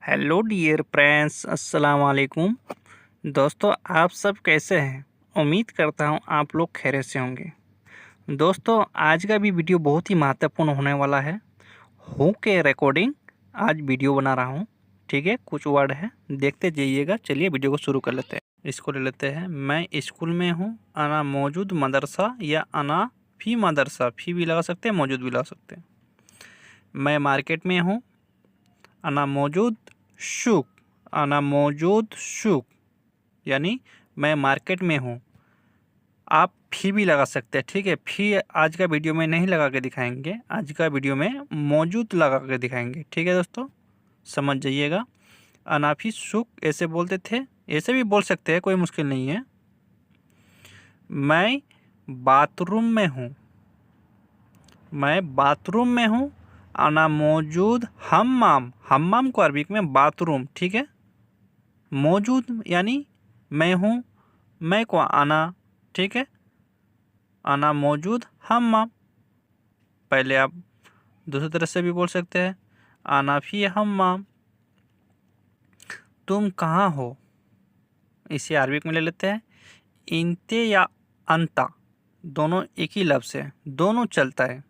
Hello dear friends, अस्सलाम वालेकुम। दोस्तों, आप सब कैसे हैं? उम्मीद करता हूं आप लोग खैरियत से होंगे। दोस्तों, आज का भी वीडियो बहुत ही महत्वपूर्ण होने वाला है। हूँ के रिकॉर्डिंग आज वीडियो बना रहा हूं। ठीक है, कुछ वर्ड है, देखते जाइएगा। चलिए वीडियो को शुरू कर लेते हैं। इसको ले लेते हैं। मैं स्कूल में हूँ, अना मौजूद मदरसा, या अना फी मदरसा। फी भी लगा सकते हैं, मौजूद भी लगा सकते हैं। मैं मार्केट में हूँ, अना मौजूद शुक। अना मौजूद शुक यानी मैं मार्केट में हूँ। आप फी भी लगा सकते हैं। ठीक है, फी आज का वीडियो में नहीं लगा के दिखाएंगे, आज का वीडियो में मौजूद लगा के दिखाएंगे। ठीक है दोस्तों, समझ जाइएगा। अनाफी शुक ऐसे बोलते थे, ऐसे भी बोल सकते हैं, कोई मुश्किल नहीं है। मैं बाथरूम में हूँ, मैं बाथरूम में हूँ। अना मौजूद हम्माम। हम्माम को अरबिक में बाथरूम। ठीक है, मौजूद यानी मैं हूँ, मैं को आना। ठीक है, आना मौजूद हम्माम। पहले आप दूसरी तरह से भी बोल सकते हैं, आना फी हम्माम। तुम कहाँ हो, इसे अरबिक में ले लेते हैं। इंते या अंता दोनों एक ही लफ्ज़ है, दोनों चलता है।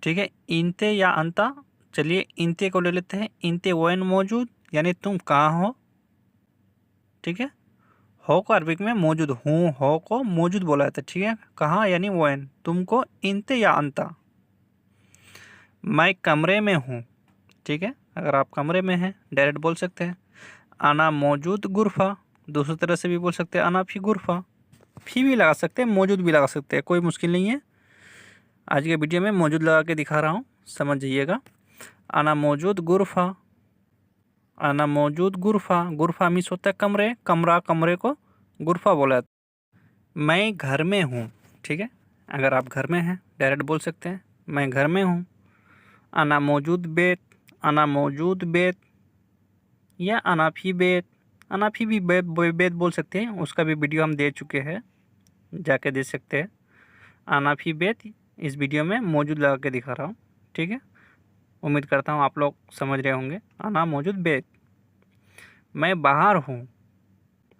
ठीक है, इंते या अंता। चलिए इंते को ले लेते हैं। इंते वैन मौजूद यानी तुम कहाँ हो। ठीक है, हो को अरबिक में मौजूद, हूँ हो को मौजूद बोला जाता है। ठीक है, कहाँ यानी वैन, तुमको इंते या अंता। मैं कमरे में हूँ। ठीक है, अगर आप कमरे में हैं डायरेक्ट बोल सकते हैं। आना मौजूद गुरफा, दूसरी तरह से भी बोल सकते हैं, आना फी गुरफा। फी भी लगा सकते हैं, मौजूद भी लगा सकते हैं, कोई मुश्किल नहीं है। आज के वीडियो में मौजूद लगा के दिखा रहा हूँ, समझ जाइएगा। आना मौजूद गुरफा, आना मौजूद गुरफा। गुरफा मीन्स होता है कमरे, कमरा, कमरे को गुरफा बोला जाता है। मैं घर में हूँ। ठीक है, अगर आप घर में हैं डायरेक्ट बोल सकते हैं, मैं घर में हूँ। अना मौजूद बेत, अना मौजूद बेत, या अनाफी बेत। अनाफी भी बेत बेत बोल सकते हैं, उसका भी वीडियो हम दे चुके हैं, जाके दे सकते हैं। अनाफी बेत इस वीडियो में मौजूद लगा के दिखा रहा हूँ। ठीक है, उम्मीद करता हूँ आप लोग समझ रहे होंगे। अना मौजूद बेत। मैं बाहर हूँ,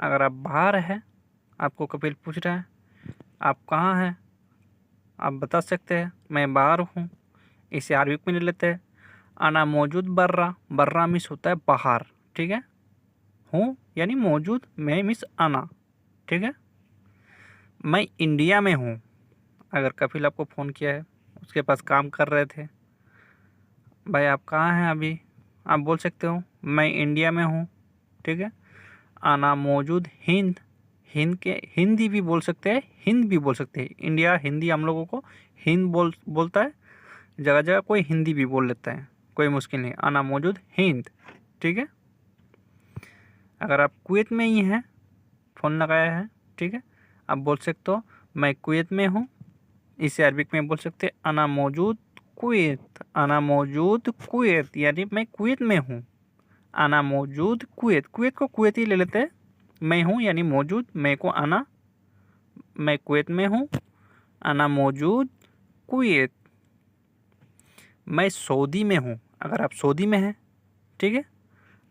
अगर आप बाहर हैं, आपको कपिल पूछ रहा है आप कहाँ हैं, आप बता सकते हैं मैं बाहर हूँ। इसे अरबिक में ले लेते हैं। आना मौजूद बर्रा। बर्रा मिस होता है बाहर। ठीक है, हूँ यानी मौजूद, मैं मिस आना। ठीक है, मैं इंडिया में हूँ। अगर कपिल आपको फ़ोन किया है, उसके पास काम कर रहे थे, भाई आप कहाँ हैं अभी, आप बोल सकते हो मैं इंडिया में हूँ। ठीक है, आना मौजूद हिंद। हिंद के हिंदी भी बोल सकते हैं, हिंद भी बोल सकते हैं। इंडिया हिंदी हम लोगों को हिंद बोलता है, जगह जगह कोई हिंदी भी बोल लेता है, कोई मुश्किल नहीं। आना मौजूद हिंद। ठीक है, अगर आप कुवैत में ही हैं, फ़ोन लगाया है, ठीक है, आप बोल सकते हो मैं कुवैत में हूँ। इसे अरबिक में बोल सकते हैं अना मौजूद कुवैत। अना मौजूद कुवैत यानी मैं कुवैत में हूँ। अना मौजूद कुवैत। कुवैत को कुवैत ही ले लेते हैं। मैं हूँ यानी मौजूद, मैं को आना, मैं कुवैत में हूँ। अना मौजूद कुवैत। मैं सऊदी में हूँ, अगर आप सऊदी में हैं, ठीक है,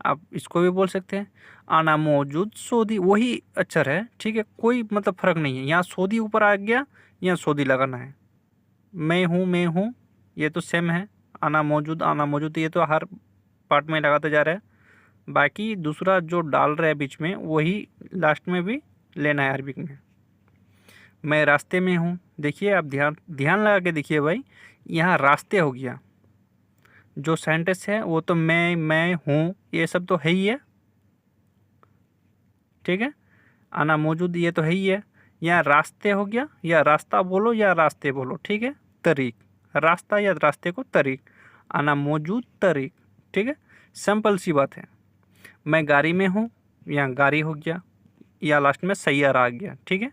आप इसको भी बोल सकते हैं आना मौजूद सऊदी, वही अक्षर है। ठीक है, कोई मतलब फ़र्क नहीं है, यहाँ सऊदी ऊपर आ गया, यहाँ सऊदी लगाना है। मैं हूँ, ये तो सेम है। आना मौजूद ये तो हर पार्ट में लगाते जा रहा है। बाकी दूसरा जो डाल रहा है बीच में, वही लास्ट में भी लेना है अरबिक में। मैं रास्ते में हूँ, देखिए आप ध्यान ध्यान लगा के देखिए भाई, यहाँ रास्ते हो गया। जो सेंटेंस है वो तो मैं हूँ, ये सब तो है ही है। ठीक है, आना मौजूद ये तो है ही है। यहाँ रास्ते हो गया, या रास्ता बोलो या रास्ते बोलो। ठीक है, तरीक, रास्ता या रास्ते को तरीक, आना मौजूद तरीक। ठीक है, सिंपल सी बात है। मैं गाड़ी में हूँ, यहाँ गाड़ी हो गया, या लास्ट में सैयारा आ गया। ठीक है,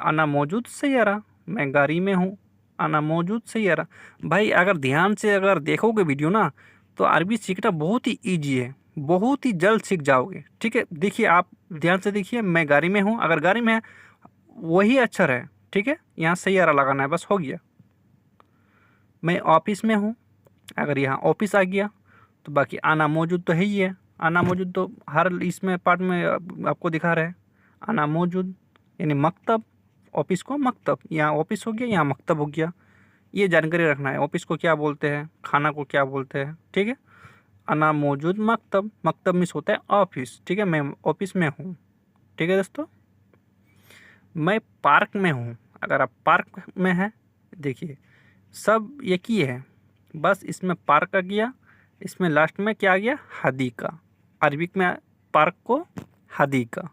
आना मौजूद सैयारा, मैं गाड़ी में हूँ, आना मौजूद सैयारा। भाई अगर ध्यान से अगर देखोगे वीडियो ना, तो अरबी सीखना बहुत ही ईजी है, बहुत ही जल्द सीख जाओगे। ठीक है, देखिए आप ध्यान से देखिए, मैं गाड़ी में हूँ, अगर गाड़ी में है वही अक्षर है। ठीक है, यहाँ सैयारा लगाना है, बस हो गया। मैं ऑफिस में हूँ, अगर यहाँ ऑफिस आ गया तो बाकी आना मौजूद तो है ही है, आना मौजूद तो हर इसमें पार्ट में आपको दिखा रहा है। आना मौजूद यानी मकतब, ऑफिस को मकतब, यहाँ ऑफिस हो गया, यहाँ मकतब हो गया। ये जानकारी रखना है, ऑफिस को क्या बोलते हैं, खाना को क्या बोलते हैं, ठीक है। अना मौजूद मकतब, मकतब मिस होता है ऑफिस, ठीक है, मैं ऑफिस में हूँ, ठीक है दोस्तों। मैं पार्क में हूँ, अगर आप पार्क में हैं, देखिए सब एक ही है, बस इसमें पार्क आ गया, इसमें लास्ट में क्या आ गया, हदीका। अरबिक में पार्क को हदीका।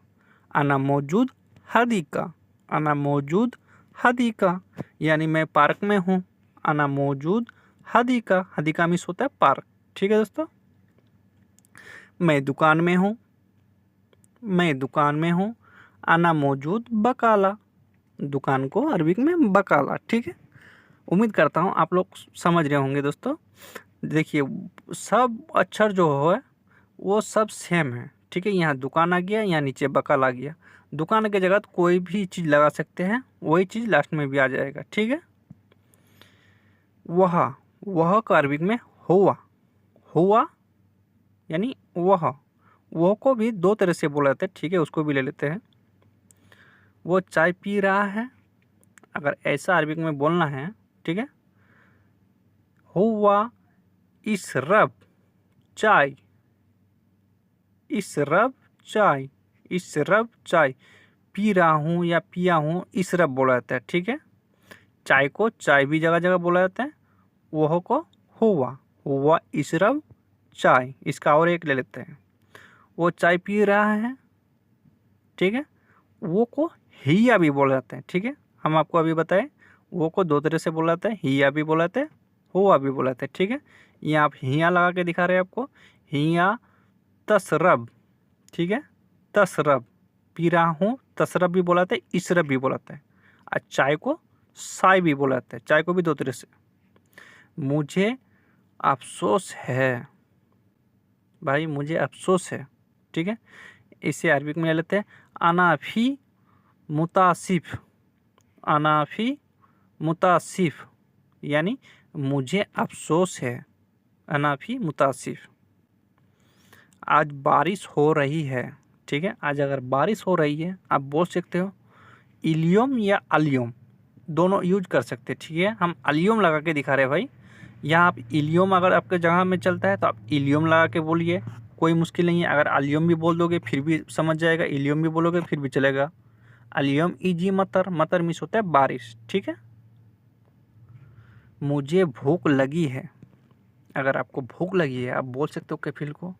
अना मौजूद हदीका, अना मौजूद हदीका, यानी मैं पार्क में हूँ। अना मौजूद हदीका, हदीका मिस होता है पार्क, ठीक है दोस्तों। मैं दुकान में हूँ, मैं दुकान में हूँ। अना मौजूद बकाला, दुकान को अरबिक में बकाला, ठीक है। उम्मीद करता हूँ आप लोग समझ रहे होंगे दोस्तों। देखिए सब अक्षर जो है वो सब सेम है, ठीक है। यहाँ दुकान आ गया, यहाँ नीचे बकाल आ गया। दुकान के जगह कोई भी चीज़ लगा सकते हैं, वही चीज़ लास्ट में भी आ जाएगा, ठीक है। वह का अरबिक में हुआ, हुआ यानी वह को भी दो तरह से बोला जाता है, ठीक है, उसको भी ले लेते हैं। वो चाय पी रहा है, अगर ऐसा अरबिक में बोलना है, ठीक है। हुआ इशरब चाय, इशरब चाय, इशरब चाय, पी रहा हूँ या पिया हूँ, इशरब बोला जाता है, ठीक है। चाय को चाय भी जगह जगह बोला जाता है, वह को हुआ, हुआ इशरब चाय। इसका और एक ले लेते हैं, वो चाय पी रहा है, ठीक है, वो को हिया भी बोला जाता है, ठीक है। हम आपको अभी बताएं, वो को दो तरह से बोला जाता है, हिया भी बोला जाता है, हुआ भी बोला जाता है, ठीक है। यहाँ आप हिया लगा के दिखा रहे हैं आपको, हिया तसरब, ठीक है, तसरब, पी रहा हूँ, तसरब भी बोला जाता है, इशरब भी बोला जाता है। और चाय को साय भी बोला जाता है, चाय को भी दो तरह से। मुझे अफसोस है, भाई मुझे अफसोस है, ठीक है। इसे अरबिक में ले लेते हैं, अनाफी मुतासिफ, अनाफी मुतासिफ, यानी मुझे अफसोस है, अनाफी मुतासिफ। आज बारिश हो रही है, ठीक है। आज अगर बारिश हो रही है, आप बोल सकते हो इलियम या अलियम, दोनों यूज कर सकते हैं, ठीक है। हम अलियम लगा के दिखा रहे हैं भाई। यहाँ आप इलियम अगर आपके जगह में चलता है तो आप इलियम लगा के बोलिए, कोई मुश्किल नहीं है। अगर अलियम भी बोल दोगे फिर भी समझ जाएगा, इलियम भी बोलोगे फिर भी चलेगा। अलियम इजी मतर, मतर मिस होता है बारिश, ठीक है। मुझे भूख लगी है, अगर आपको भूख लगी है आप बोल सकते हो कफिल को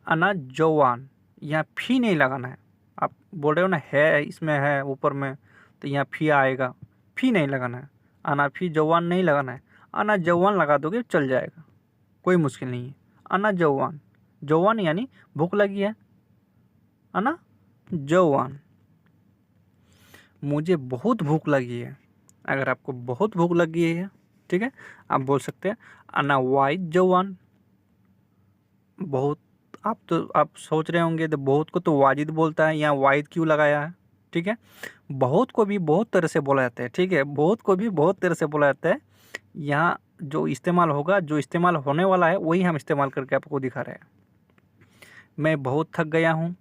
अना जवान, यहाँ फी नहीं लगाना है। आप बोल रहे हो ना है, इसमें है ऊपर में, तो यहाँ फी आएगा, फी नहीं लगाना है। अना फी जवान नहीं लगाना है, अना जवान लगा दोगे चल जाएगा, कोई मुश्किल नहीं है। अना जवान, जवान यानी भूख लगी है, अना जवान। मुझे बहुत भूख लगी है, अगर आपको बहुत भूख लगी है, ठीक है, आप बोल सकते हैं अना वाइद जवान। बहुत, आप सोच रहे होंगे तो बहुत को तो वाजिद बोलता है, यहाँ वाइद क्यों लगाया है, ठीक है। बहुत को भी बहुत तरह से बोला जाता है, ठीक है, बहुत को भी बहुत तरह से बोला जाता है। यहाँ जो इस्तेमाल होगा, जो इस्तेमाल होने वाला है वही हम इस्तेमाल करके आपको दिखा रहे हैं। मैं बहुत थक गया हूँ,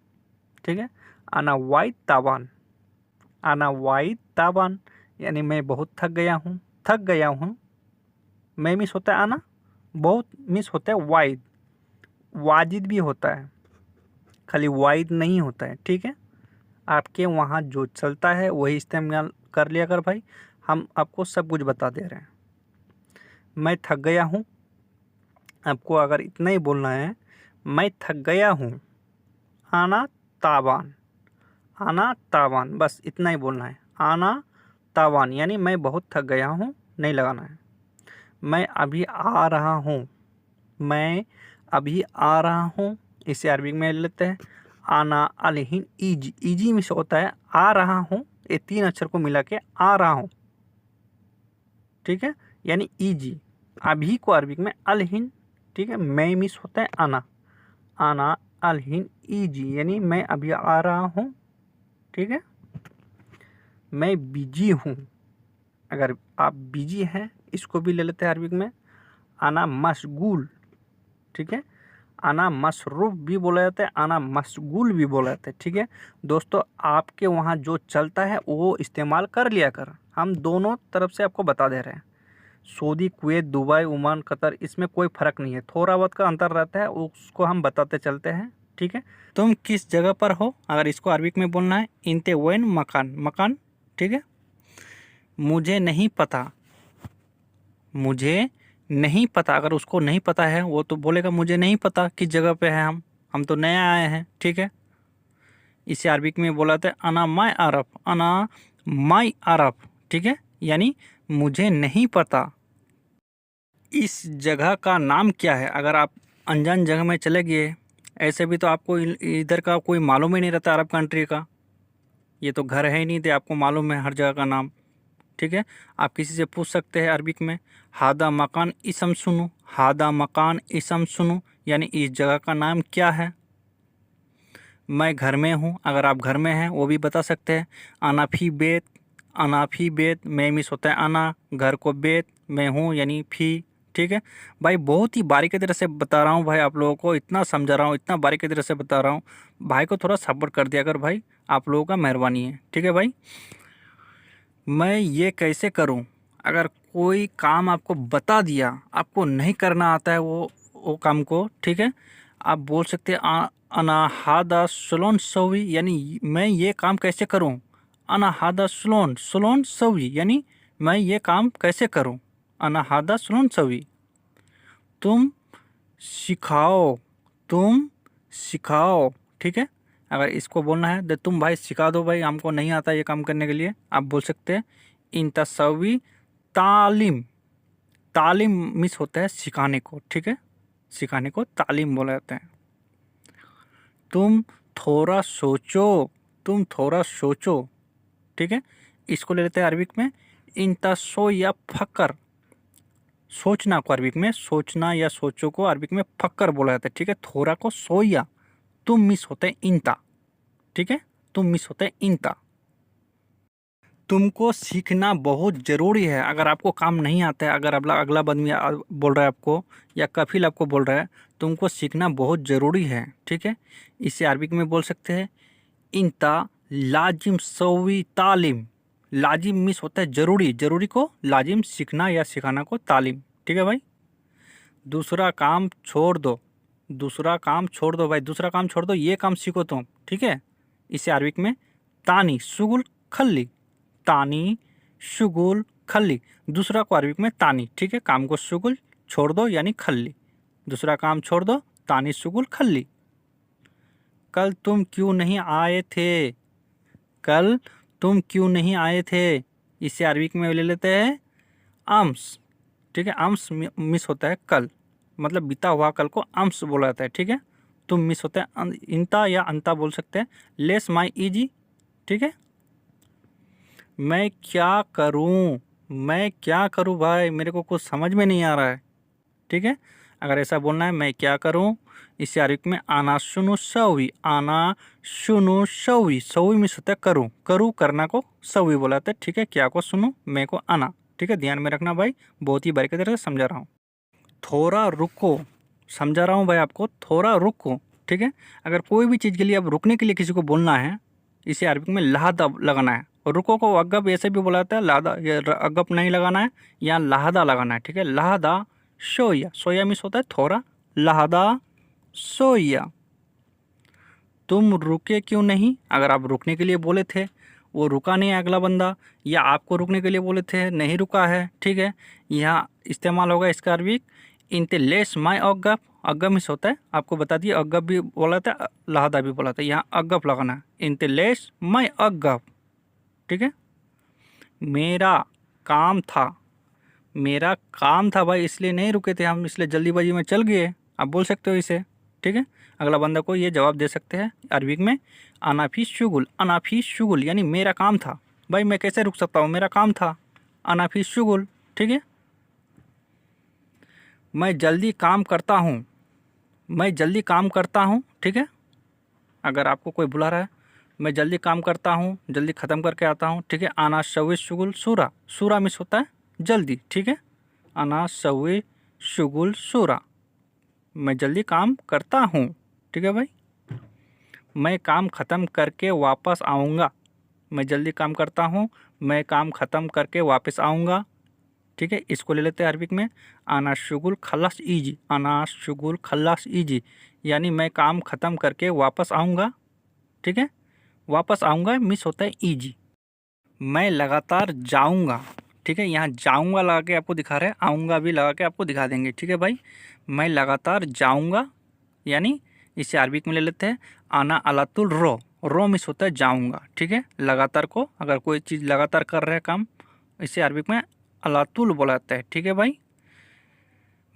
ठीक है, अना वाइद ताबान, अना वाइद ताबान, यानी मैं बहुत थक गया हूँ, थक गया हूँ। मैं मिस होता है आना, बहुत मिस होता है वाइद, वाजिद भी होता है, खाली वाइद नहीं होता है, ठीक है। आपके वहाँ जो चलता है वही इस्तेमाल कर लिया कर भाई, हम आपको सब कुछ बता दे रहे हैं। मैं थक गया हूँ, आपको अगर इतना ही बोलना है, मैं थक गया हूँ, आना ताबान, आना ताबान, बस इतना ही बोलना है, आना ताबान, यानी मैं बहुत थक गया हूँ, नहीं लगाना है। मैं अभी आ रहा हूँ, मैं अभी आ रहा हूँ, इसे अरबिक में ले लेते हैं, आना अलहिन ईजी, ईजी में से होता है आ रहा हूँ, ये तीन अक्षर को मिला के आ रहा हूँ, ठीक है, यानी ईजी। अभी को अरबिक में अलहिन, ठीक है, मैं मिस होता है आना, आना अलहिन ईजी, यानी मैं अभी आ रहा हूँ, ठीक है। मैं बिजी हूँ, अगर आप बिजी हैं इसको भी ले लेते हैं अरबिक में, आना मशगूल, ठीक है। आना मसरूफ़ भी बोला जाता है, आना मशगूल भी बोला जाता है। ठीक है दोस्तों, आपके वहाँ जो चलता है वो इस्तेमाल कर लिया कर, हम दोनों तरफ से आपको बता दे रहे हैं। Saudi, Kuwait, Dubai, Oman, Qatar, इसमें कोई फ़र्क नहीं है, थोड़ा बहुत का अंतर रहता है, उसको हम बताते चलते हैं। ठीक है, तुम किस जगह पर हो, अगर इसको अरबिक में बोलना है इंते वैन मकान, मकान। ठीक है, मुझे नहीं पता, मुझे नहीं पता, अगर उसको नहीं पता है वो तो बोलेगा मुझे नहीं पता किस जगह पे है, हम तो नया आए हैं। ठीक है, इसे अरबिक में बोला जाता है अना माई अरब, अना माई अरब। ठीक है, यानी मुझे नहीं पता इस जगह का नाम क्या है। अगर आप अनजान जगह में चले गए, ऐसे भी तो आपको इधर का कोई मालूम ही नहीं रहता अरब कंट्री का, ये तो घर है ही नहीं थे, आपको मालूम है हर जगह का नाम। ठीक है, आप किसी से पूछ सकते हैं अरबिक में हादा मकान इसम सुनो, हादा मकान इसम सुनो, यानी इस जगह का नाम क्या है। मैं घर में हूँ, अगर आप घर में हैं वो भी बता सकते हैं अनाफी बेत, अनाफी बेत, मैं मिस होता है अना, घर को बेत, मैं हूँ यानी फी। ठीक है भाई, बहुत ही बारीकी तरह से बता रहा हूँ भाई, आप लोगों को इतना समझा रहा हूँ, इतना बारीकी तरह से बता रहा हूँ, भाई को थोड़ा सपोर्ट कर दिया अगर भाई, आप लोगों का मेहरबानी है। ठीक है भाई, मैं ये कैसे करूं, अगर कोई काम आपको बता दिया, आपको नहीं करना आता है वो काम को। ठीक है, आप बोल सकते हैं अना हादा सुलोन सवी, यानी मैं ये काम कैसे करूं। अना हादा सुलोन, सुलोन सवी यानी मैं ये काम कैसे करूं, अना हादा सुलोन सवी। तुम सिखाओ, तुम सिखाओ। ठीक है, अगर इसको बोलना है तो तुम भाई सिखा दो भाई, हमको नहीं आता ये काम करने के लिए, आप बोल सकते हैं इन तसवी तालीम, तालीम मिस होता है सिखाने को। ठीक है, सिखाने को तालीम बोला जाता है। तुम थोड़ा सोचो, तुम थोड़ा सोचो। ठीक है, इसको ले लेते हैं अरबिक में इन तसो या फकर, सोचना को अरबिक में, सोचना या सोचो को अरबिक में फक्कर बोला जाता है। ठीक है, थोड़ा को सोया, तुम मिस होता है इंता। ठीक है, तुम मिस होता है इंता। तुमको सीखना बहुत ज़रूरी है, अगर आपको काम नहीं आता है, अगर अगला आदमी बोल रहा है आपको या कफिल आपको बोल रहा है, तुमको सीखना बहुत ज़रूरी है। ठीक है, इसे अरबिक में बोल सकते हैं इंता लाजिम सवी तालीम, लाजिम मिस होता है ज़रूरी, ज़रूरी को लाजिम सीखना या सिखाना को तालीम। ठीक है भाई, दूसरा काम छोड़ दो, दूसरा काम छोड़ दो भाई, दूसरा काम छोड़ दो, ये काम सीखो तुम। ठीक है, इसे अरबिक में तानी शुगुल खल्ली, तानी शुगुल खल्ली, दूसरा को अरबिक में तानी। ठीक है, काम को शुगुल छोड़ दो यानी खल्ली, दूसरा काम छोड़ दो, तानी शुगुल खल्ली। कल तुम क्यों नहीं आए थे, कल तुम क्यों नहीं आए थे, इसे अरबिक में ले लेते हैं अम्स। ठीक है, अम्स मिस होता है कल, मतलब बीता हुआ कल को अम्स बोला जाता है। ठीक है, तुम मिस होता है इंता या अंता बोल सकते हैं। लेस माई इजी। ठीक है, मैं क्या करूं, मैं क्या करूं भाई, मेरे को कुछ समझ में नहीं आ रहा है। ठीक है, अगर ऐसा बोलना है मैं क्या करूं, इसे अरबिक में आना सुनो सवी, आना सुनो सवी, सवी मिस होता है करूं, करूं करना को सवी बोला जाता है। ठीक है, क्या को सुनो, मैं को आना। ठीक है, ध्यान में रखना भाई, बहुत ही बारीकी तरह से समझा रहा हूँ। थोड़ा रुको, समझा रहा हूँ भाई आपको, थोड़ा रुको। ठीक है, अगर कोई भी चीज़ के लिए अब रुकने के लिए किसी को बोलना है, इसे अरबिक में लहादा लगाना है, और रुको को अगब ऐसे भी बोला जाता है, लादा, ये अगब नहीं लगाना है, यहाँ लहादा लगाना है। ठीक है, लहादा सोया, सोया मिस होता है थोड़ा, लहादा सोया। तुम रुके क्यों नहीं, अगर आप रुकने के लिए बोले थे, वो रुका नहीं है अगला बंदा, या आपको रुकने के लिए बोले थे नहीं रुका है। ठीक है, यहाँ इस्तेमाल होगा इसका अरबिक इंते लेस माई अगब, अगब मिस होता है, आपको बता दिए अगब भी बोला था, लहादा भी बोला था, यहाँ अगब लगाना है, इंते लेस माई अगब। ठीक है, मेरा काम था, मेरा काम था भाई, इसलिए नहीं रुके थे हम, इसलिए जल्दीबाजी में चल गए, आप बोल सकते हो इसे। ठीक है, अगला बंदा को ये जवाब दे सकते हैं अरबिक में अनाफी शुगुल, अनाफी शुगुल यानी मेरा काम था, भाई मैं कैसे रुक सकता हूँ, मेरा काम था, अनाफी शुगुल। ठीक है, मैं जल्दी काम करता हूँ, मैं जल्दी काम करता हूँ। ठीक है, अगर आपको कोई बुला रहा है, मैं जल्दी काम करता हूँ, जल्दी ख़त्म करके आता हूँ। ठीक है, आना शवे शुगुल सूरा, सूरा मिस होता है जल्दी। ठीक है, अना शवे शुगुल सूरा। मैं जल्दी काम करता हूँ। ठीक है भाई, मैं काम ख़त्म करके वापस आऊँगा। मैं जल्दी काम करता हूँ, मैं काम ख़त्म करके वापस आऊँगा। ठीक है, इसको ले लेते हैं अरबिक में आना शुगुल खल्लास इजी। आना शुगुल खल्लास इजी यानी मैं काम ख़त्म करके वापस आऊँगा। ठीक है, वापस आऊँगा मिस होता है ईजी। मैं लगातार जाऊँगा। ठीक है, यहाँ जाऊँगा लगा के आपको दिखा रहे हैं, आऊँगा भी लगा के आपको दिखा देंगे। ठीक है भाई, मैं लगातार जाऊँगा यानी इसे अरबिक में ले लेते हैं आना अलातुल रो। रो मिस होता है जाऊँगा। ठीक है, लगातार को अगर कोई चीज़ लगातार कर रहे हैं काम, इसे अरबिक में अलातुल बोला जाता है। ठीक है भाई,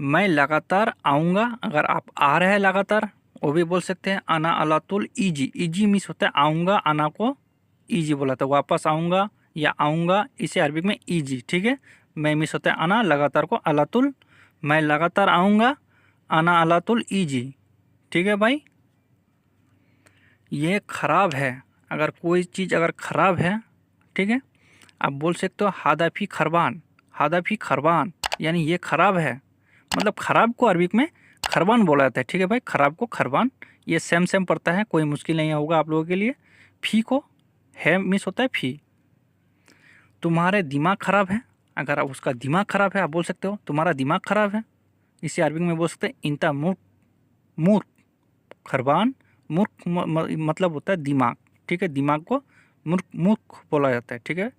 मैं लगातार आऊँगा, अगर आप आ रहे हैं लगातार वो भी बोल सकते हैं आना अलातुल ईजी। ईजी मिस होता है आऊँगा, आना को ईजी बोला था। वापस आऊँगा या आऊँगा इसे अरबिक में ईजी। ठीक है, मैं मिस होता है आना, लगातार को अलातुल। मैं लगातार आऊँगा, आना अलातुल ईजी। ठीक है भाई, ये ख़राब है। अगर कोई चीज़ अगर ख़राब है, ठीक है, आप बोल सकते हो हादाफी खरबान। हादाफी खरबान यानी ये ख़राब है, मतलब ख़राब को अरबिक में खरबान बोला जाता है। ठीक है भाई, ख़राब को खरबान, ये सेम पड़ता है, कोई मुश्किल नहीं होगा आप लोगों के लिए। फी को है मिस होता है फी। तुम्हारे दिमाग ख़राब है, अगर आप उसका दिमाग ख़राब है आप बोल सकते हो तुम्हारा दिमाग ख़राब है। इसे अरबिक में बोल सकते हैं इंता मूर्ख। मूर्ख खरबान, मूर्ख मतलब होता है दिमाग। ठीक है, दिमाग को मूर्ख मूर्ख बोला जाता है। ठीक है,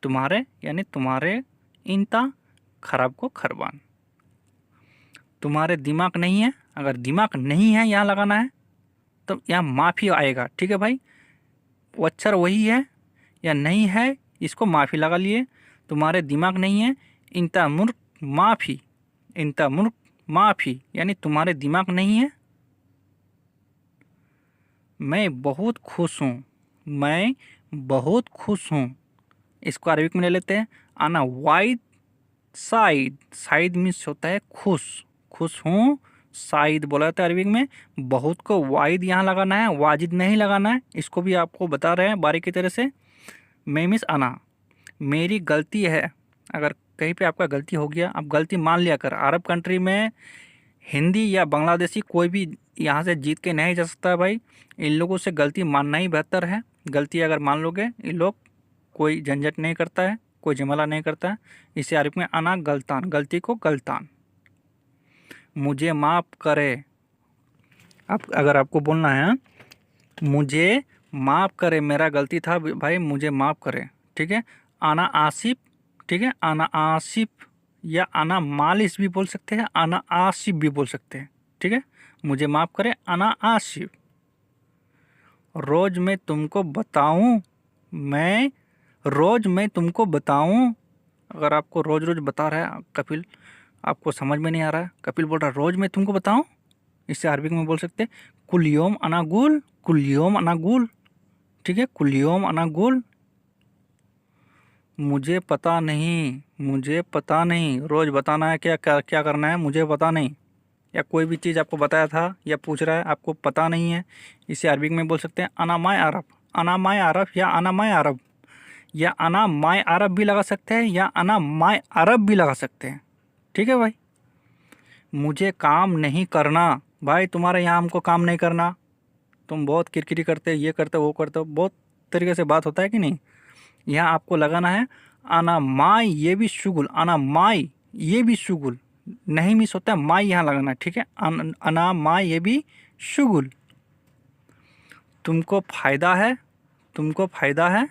तुम्हारे यानी तुम्हारे, इंता खराब को खरबान। तुम्हारे दिमाग नहीं है, अगर दिमाग नहीं है यहाँ लगाना है तो यहाँ माफ़ी आएगा। ठीक है भाई, वो अक्षर वही है या नहीं है, इसको माफ़ी लगा लिए। तुम्हारे दिमाग नहीं है, इंता मूर्ख माफ़ी। इंता मूर्ख माफ़ी यानी तुम्हारे दिमाग नहीं है। मैं बहुत खुश हूँ। मैं बहुत खुश हूँ, इसको अरबिक में ले लेते हैं आना वाइड साइड। साइड मीन्स होता है खुश। खुश हूँ साइद बोला जाता है अरबिक में। बहुत को वाइद यहाँ लगाना है, वाजिद नहीं लगाना है। इसको भी आपको बता रहे हैं बारीकी तरह से। मैं मिस आना, मेरी गलती है। अगर कहीं पे आपका गलती हो गया, आप गलती मान लिया कर। अरब कंट्री में हिंदी या बांग्लादेशी कोई भी यहाँ से जीत के नहीं जा सकता है भाई। इन लोगों से गलती मानना ही बेहतर है। गलती अगर मान लोगे, इन लोग कोई झंझट नहीं करता है, कोई झमेला नहीं करता है। इसे अरबी में आना गलतान, गलती को गलतान। मुझे माफ़ करे, आप अगर आपको बोलना है मुझे माफ़ करे, मेरा गलती था भाई, मुझे माफ़ करे। ठीक है, आना आसिफ। ठीक है, आना आसिफ या आना मालिश भी बोल सकते हैं, आना आसिफ भी बोल सकते हैं। ठीक है, मुझे माफ़ करे आना आसिफ। रोज़ मैं तुमको बताऊं, मैं रोज़ मैं तुमको बताऊं। अगर आपको रोज़ रोज़ बता रहा है कपिल, आपको समझ में नहीं आ रहा है, कपिल बोल रहा है रोज़ मैं तुमको बताऊं, इससे अरबिक में बोल सकते हैं कुल योम अना गुल। कुल योम अना गुल। ठीक है, कुल योम अना गुल। मुझे पता नहीं, मुझे पता नहीं, रोज़ बताना है क्या क्या क्या करना है, मुझे पता नहीं। या कोई भी चीज़ आपको बताया था या पूछ रहा है, आपको पता नहीं है, इसे अरबिक में बोल सकते हैं अना माय अरब। अना माय अरब या अना माय अरब, या अना माय अरब भी लगा सकते हैं या अना माय अरब भी लगा सकते हैं। ठीक है भाई, मुझे काम नहीं करना। भाई तुम्हारे यहाँ हमको काम नहीं करना, तुम बहुत किरकिरी करते, ये करते वो करते, बहुत तरीके से बात होता है कि नहीं। यहाँ आपको लगाना है आना माय ये भी शुगुल। आना माय ये भी शुगुल नहीं मिस होता है, माय यहाँ लगाना है। ठीक है, अना माय ये भी शुगुल। तुमको फ़ायदा है, तुमको फ़ायदा है,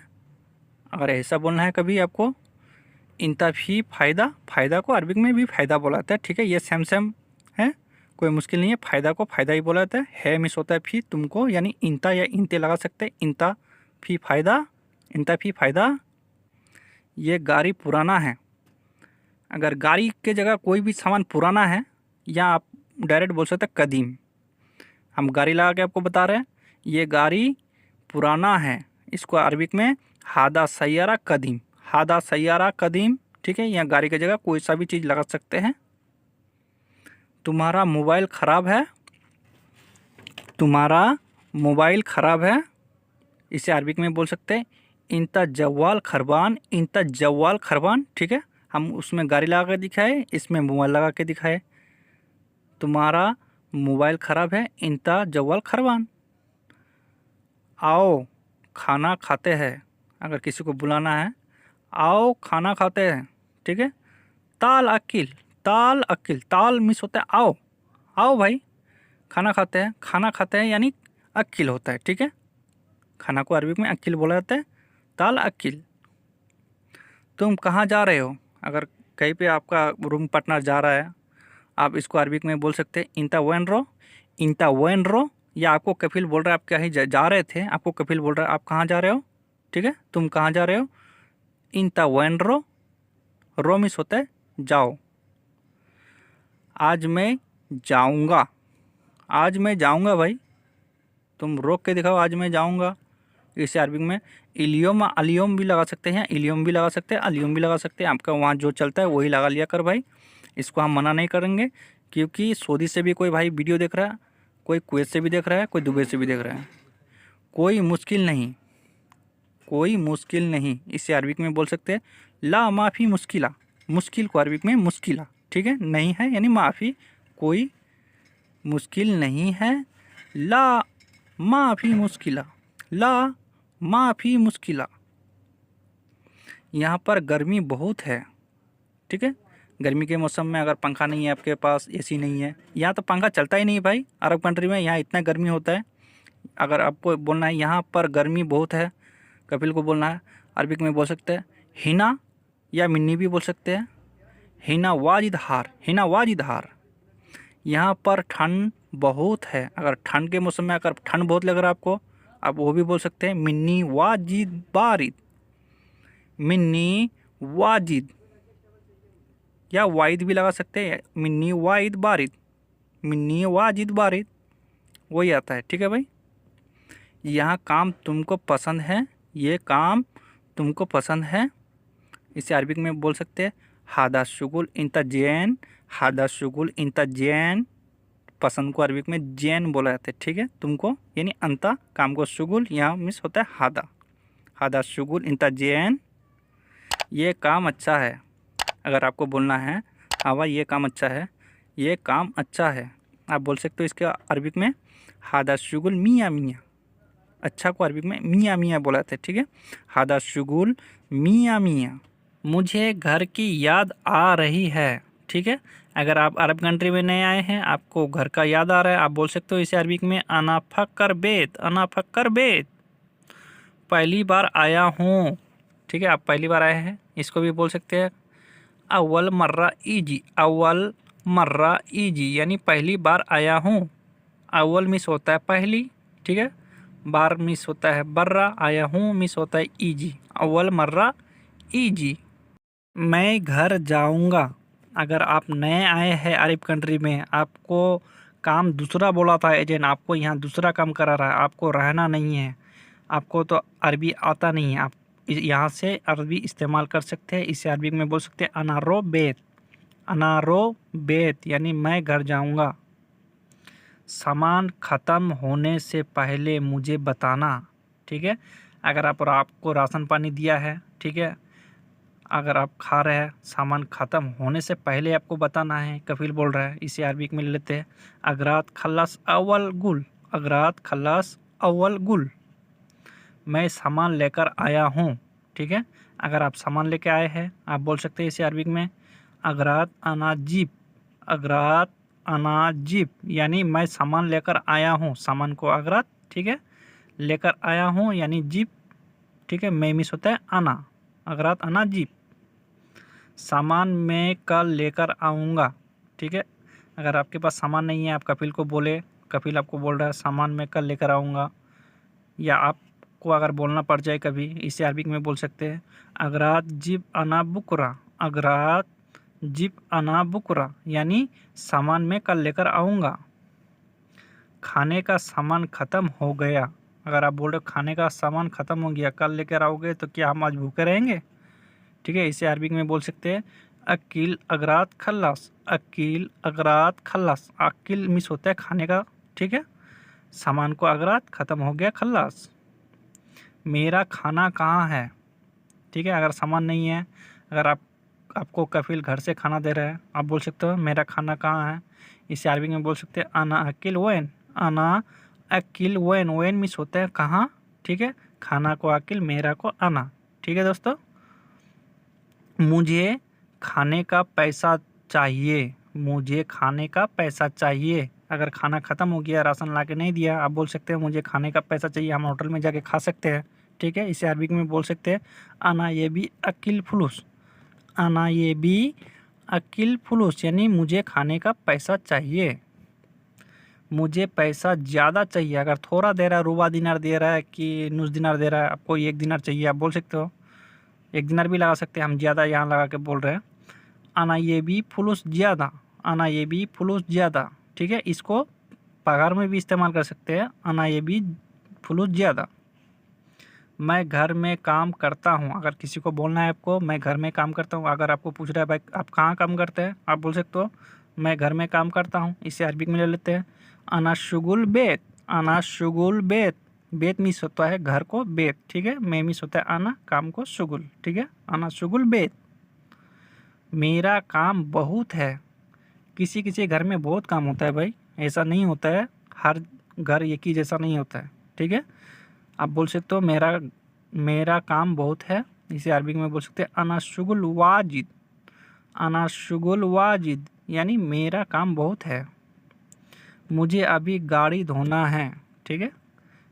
अगर ऐसा बोलना है कभी आपको। इंता भी फ़ायदा, फ़ायदा को अरबिक में भी फ़ायदा बोला जाता है। ठीक है, ये सेम है, कोई मुश्किल नहीं है। फ़ायदा को फ़ायदा ही बोला जाता है मिस होता है फी तुमको, यानी इंता या इंते लगा सकते हैं। इंता फी फ़ायदा, इंता फी फ़ायदा। ये गाड़ी पुराना है, अगर गाड़ी के जगह कोई भी सामान पुराना है, या आप डायरेक्ट बोल सकते हैं कदीम। हम गाड़ी लगा के आपको बता रहे हैं ये गाड़ी पुराना है, इसको अरबिक में हादा सैयारा कदीम। हादा सैयारा कदीम। ठीक है, यहाँ गाड़ी की जगह कोई सा भी चीज़ लगा सकते हैं। तुम्हारा मोबाइल ख़राब है, तुम्हारा मोबाइल ख़राब है, इसे अरबिक में बोल सकते हैं इंता जवाल खरबान। इंता जवाल खरबान। ठीक है, हम उसमें गाड़ी लगा के दिखाए, इसमें मोबाइल लगा के दिखाए। तुम्हारा मोबाइल ख़राब है, इंता जवाल खरवान। आओ खाना खाते हैं, अगर किसी को बुलाना है, आओ खाना खाते हैं, ठीक है। ताल अकिल, ताल अकिल, ताल मिस होता है आओ, आओ भाई खाना खाते हैं, खाना खाते हैं यानी अकिल होता है, ठीक है। खाना को अरबी में अकिल बोला जाता है, ताल अकिल। तुम कहाँ जा रहे हो, अगर कहीं पे आपका रूम पार्टनर जा रहा है, आप इसको अरबिक में बोल सकते हैं इंता वन रो, इंता वन रो। या आपको कफिल बोल रहा है, आप कहीं जा रहे थे, आपको कफिल बोल रहा है आप कहाँ जा रहे हो, ठीक है। तुम कहाँ जा रहे हो, इंता वन रो, रो मिस होता है जाओ। आज मैं जाऊँगा, आज मैं जाऊँगा भाई, तुम रोक के दिखाओ आज मैं जाऊँगा। इसे अरबिक में इलियम अलियम भी लगा सकते हैं, इलियम भी लगा सकते हैं, अलियम भी लगा सकते हैं। आपका वहाँ जो चलता है वही लगा लिया कर भाई, इसको हम मना नहीं करेंगे। क्योंकि सऊदी से भी कोई भाई वीडियो देख रहा है, कोई कुवैत से भी देख रहा है, कोई दुबई से भी देख रहा है। कोई मुश्किल नहीं, कोई मुश्किल नहीं, इसे अरबिक में बोल सकते हैं ला माफ़ी मुश्किला। मुश्किल को अरबिक में मुश्किला, ठीक है, नहीं है यानी माफ़ी, कोई मुश्किल नहीं है। ला माफ़ी मुश्किला, ला माफ़ी मुश्किला। यहाँ पर गर्मी बहुत है, ठीक है। गर्मी के मौसम में अगर पंखा नहीं है आपके पास, एसी नहीं है, यहाँ तो पंखा चलता ही नहीं भाई, अरब कंट्री में यहाँ इतना गर्मी होता है। अगर आपको बोलना है यहाँ पर गर्मी बहुत है, कपिल को बोलना है, अरबिक में बोल सकते हैं हिना या मिन्नी भी बोल सकते हैं। हिना वाजिद हार, हिना वाजिद हार। यहाँ पर ठंड बहुत है, अगर ठंड के मौसम में अगर ठंड बहुत लग रहा है आपको, आप वो भी बोल सकते हैं मिन्नी वाजिद बारिद, मिन्नी वाजिद, या वाइद भी लगा सकते हैं, मिन्नी वाइद बारिद, मिन्नी वाजिद बारिद, वही आता है, ठीक है भाई। यहाँ काम तुमको पसंद है, ये काम तुमको पसंद है, इसे अरबिक में बोल सकते हैं हादा शुगुल इंता जैन, हादा शुगुल इंता जैन। पसंद को अरबिक में जैन बोला जाता है, ठीक है। तुमको यानी अंता, काम को शुगुल, यहाँ मिस होता है हादा, हादा शुगुल इंता जैन, ये काम अच्छा है। अगर आपको बोलना है हाँ भाई ये काम अच्छा है, ये काम अच्छा है, आप बोल सकते हो इसके अरबिक में हादा शुगुल मियाँ मियाँ। अच्छा को अरबिक में मियाँ मियाँ बोला जाता है, ठीक है। हादा शुगुल मियाँ मियाँ। मुझे घर की याद आ रही है, ठीक है। अगर आप अरब कंट्री में नए आए हैं, आपको घर का याद आ रहा है, आप बोल सकते हो इसे अरबिक में अना फक्कर बेत, अना फक्कर बेत, पहली बार आया हूँ, ठीक है। आप पहली बार आए हैं, इसको भी बोल सकते हैं अव्वल मर्रा ईजी, अव्वल मर्रा ईजी यानी पहली बार आया हूँ। अव्वल मिस होता है पहली, ठीक है, बार मिस होता है बर्रा, आया हूँ मिस होता है ईजी, अव्वल मर्रा ईजी। मैं घर जाऊँगा, अगर आप नए आए हैं अरब कंट्री में, आपको काम दूसरा बोला था एजेंट, आपको यहाँ दूसरा काम करा रहा है, आपको रहना नहीं है, आपको तो अरबी आता नहीं है, आप यहाँ से अरबी इस्तेमाल कर सकते हैं। इसे अरबी में बोल सकते हैं अनारो बेत, अनारो बेत यानी मैं घर जाऊँगा। सामान ख़त्म होने से पहले मुझे बताना, ठीक है। अगर आपको राशन पानी दिया है, ठीक है, अगर आप खा रहे हैं, सामान ख़त्म होने से पहले आपको बताना है, कफिल बोल रहा है। इसे अरबिक में लेते हैं अगरात खल्लास अव्वल गुल, अगरात खल्लास अव्वल गुल, मैं सामान लेकर आया हूँ, ठीक है। अगर आप सामान लेकर आए हैं, आप बोल सकते हैं इसे अरबिक में अगरात अनाजीब, अगरात अनाजीब यानी मैं सामान लेकर आया हूँ, सामान को अगरात, ठीक है, लेकर आया हूँ यानी जीप, ठीक है, मैं मिस होता है आना, अगरात अनाजीब। सामान मैं कल लेकर आऊँगा, ठीक है। अगर आपके पास सामान नहीं है, आप कपिल को बोले, कपिल आपको बोल रहा है सामान मैं कल लेकर आऊँगा, या आपको अगर बोलना पड़ जाए कभी, इसे अरबिक में बोल सकते हैं अगरात जिब अना बुकरा, अगरात जिब अना बुकरा यानी सामान मैं कल लेकर आऊँगा। खाने का सामान ख़त्म हो गया, अगर आप बोल रहे हो खाने का सामान ख़त्म हो गया, कल लेकर आओगे तो क्या हम आज भूखे रहेंगे, ठीक है। इसे अरबिक में बोल सकते हैं अकील अगरात खल्लास, अकील अगरात खल्लास, अकील मिस होता है खाने का, ठीक है, सामान को अगरात ख़त्म हो गया खल्लास। मेरा खाना कहाँ है, ठीक है। अगर सामान नहीं है, अगर आप आपको कफिल घर से खाना दे रहा है, आप बोल सकते हो मेरा खाना कहाँ है। इसे अरबी में बोल सकते हैं अना अकिल वैन। अना अकिल वैन, वैन मिस होता है कहाँ, ठीक है। खाना को अकिल, मेरा को अना, ठीक है दोस्तों। मुझे खाने का पैसा चाहिए, मुझे खाने का पैसा चाहिए। अगर खाना ख़त्म हो गया, राशन ला के नहीं दिया, आप बोल सकते हैं मुझे खाने का पैसा चाहिए, हम होटल में जाके खा सकते हैं, ठीक है। इसे अरबिक में बोल सकते हैं अना ये भी अकिल फुलूस। अना ये भी अकिल फुलूस यानी मुझे खाने का पैसा चाहिए। मुझे पैसा ज़्यादा चाहिए, अगर थोड़ा दे रहा है, रुबा दिनार दे रहा है कि नुस दिनार दे रहा है, आपको 1 दिनार चाहिए, आप बोल सकते हो 1 दिनार भी लगा सकते हैं, हम ज़्यादा यहाँ लगा के बोल रहे हैं। अना ये भी फुलूस ज़्यादा, अना ये भी फुलूस ज़्यादा, ठीक है। इसको पगार में भी इस्तेमाल कर सकते हैं, अना ये भी फुलूस ज़्यादा। मैं घर में काम करता हूँ, अगर किसी को बोलना है आपको मैं घर में काम करता हूँ, अगर आपको पूछ रहा है भाई आप कहाँ काम करते हैं, आप बोल सकते हो मैं घर में काम करता हूँ। इसे अरबिक में ले लेते हैं अना शुगुल बेत। अना शुगुल बेत, बेत मिस होता है घर को बेत, ठीक है। मैं मिस होता है अना, काम को शुगुल, ठीक है। अना शुगुल बेत। मेरा काम बहुत है। किसी किसी घर में बहुत काम होता है भाई, ऐसा नहीं होता है, हर घर एक ही जैसा नहीं होता है, ठीक है। आप बोल सकते हो मेरा काम बहुत है। इसे अरबिक में बोल सकते हैं अना शुगुल वाजिद। अना शुगुल वाजिद यानी मेरा काम बहुत है। मुझे अभी गाड़ी धोना है, ठीक है।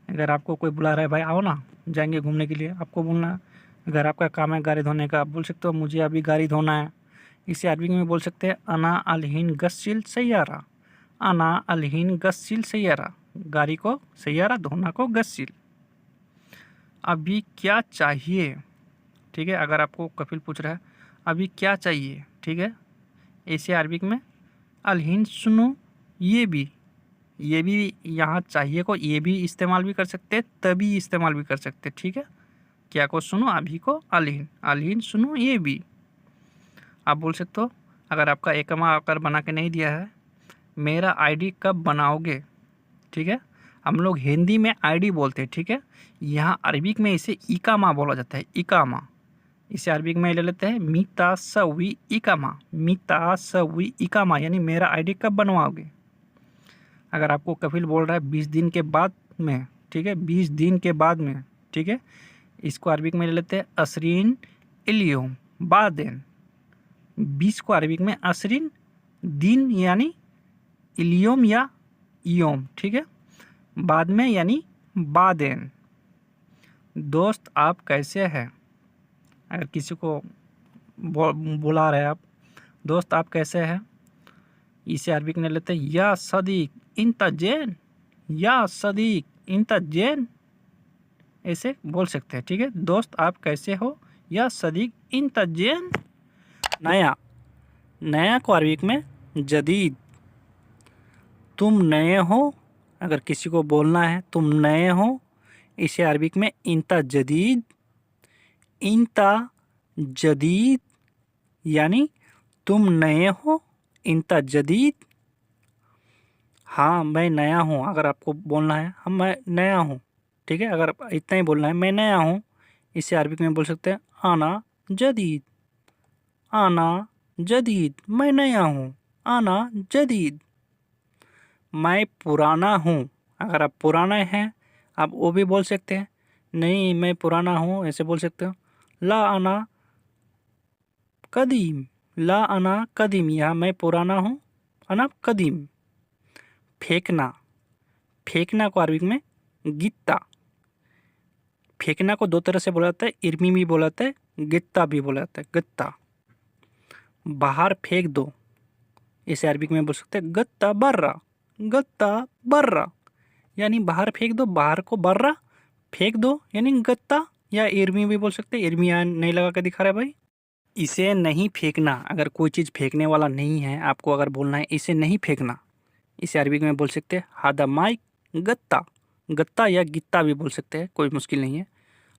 अगर आपको कोई बुला रहा है भाई आओ ना जाएंगे घूमने के लिए, आपको बोलना है अगर आपका काम है गाड़ी धोने का, आप बोल सकते हो मुझे अभी गाड़ी धोना है। इसे अरबी में बोल सकते हैं अना अलहिन गस्सिल सैयारा। अना अलहिन गस्सिल सैयारा, गाड़ी को सैयारा, धोना को गस्सिल। अभी क्या चाहिए, ठीक है। अगर आपको कफिल पूछ रहा है अभी क्या चाहिए, ठीक है। इसे अरबिक में अलहिन सुनो ये भी यहाँ चाहिए को ये भी इस्तेमाल भी कर सकते हैं, तभी इस्तेमाल भी कर सकते हैं, ठीक है। क्या को सुनो, अभी को अलहिन, अलहिन सुनो ये भी। आप बोल सकते हो अगर आपका एकमा आकर बना के नहीं दिया है मेरा आईडी कब बनाओगे, ठीक है। हम लोग हिंदी में आईडी बोलते हैं, ठीक है। यहाँ अरबिक में इसे इकामा बोला जाता है, इकामा। इसे अरबिक में ले लेते हैं मीता सवी इकामा। मीता सवी इकामा यानी मेरा आईडी कब बनवाओगे। अगर आपको कफिल बोल रहा है 20 दिन के बाद में, ठीक है, 20 दिन के बाद में, ठीक है। इसको अरबिक में ले लेते हैं असरीन इलियोम बादेन। 20 को अरबिक में असरीन दिन यानी इलियोम या इयोम, ठीक है। बाद में यानी बादेन। दोस्त आप कैसे हैं, अगर किसी को बुला रहे हैं आप दोस्त आप कैसे हैं, इसे अरबिक में लेते हैं या सदीक इंता जैन। या सदीक इंता जैन ऐसे बोल सकते हैं, ठीक है। दोस्त आप कैसे हो या सदीक इंता जैन। नया, नया को अरबिक में जदीद। तुम नए हो, अगर किसी को बोलना है तुम नए हो, इसे अरबिक में इंता जदीद। इंता जदीद यानी तुम नए हो, इंता जदीद। हाँ मैं नया हूँ, अगर आपको बोलना है हम मैं नया हूँ, ठीक है। अगर इतना ही बोलना है मैं नया हूँ, इसे अरबिक में बोल सकते हैं आना जदीद। आना जदीद, मैं नया हूँ, आना जदीद। मैं पुराना हूँ, अगर आप पुराना हैं आप वो भी बोल सकते हैं, नहीं मैं पुराना हूँ ऐसे बोल सकते हो। ला आना कदीम। ला आना कदीम, यहाँ मैं पुराना हूँ, अना कदीम। फेंकना, फेंकना को अरबिक में गित्ता। फेंकना को 2 तरह से बोला जाता है, इर्मी भी बोला जाता है, गित्ता भी बोला जाता है, गत्ता। बाहर फेंक दो, इसे अरबिक में बोल सकते हैं गत्ता बर्रा। गत्ता बर्रा यानी बाहर फेंक दो, बाहर को बर्रा फेंक दो यानी गत्ता, या इर्मी भी बोल सकते हैं, इर्मी यहाँ नहीं लगा के दिखा रहा है भाई। इसे नहीं फेंकना, अगर कोई चीज़ फेंकने वाला नहीं है आपको अगर बोलना है इसे नहीं फेंकना, इसे अरबिक में बोल सकते हैं हादा माई गत्ता। गत्ता या गित्ता भी बोल सकते हैं, कोई मुश्किल नहीं है।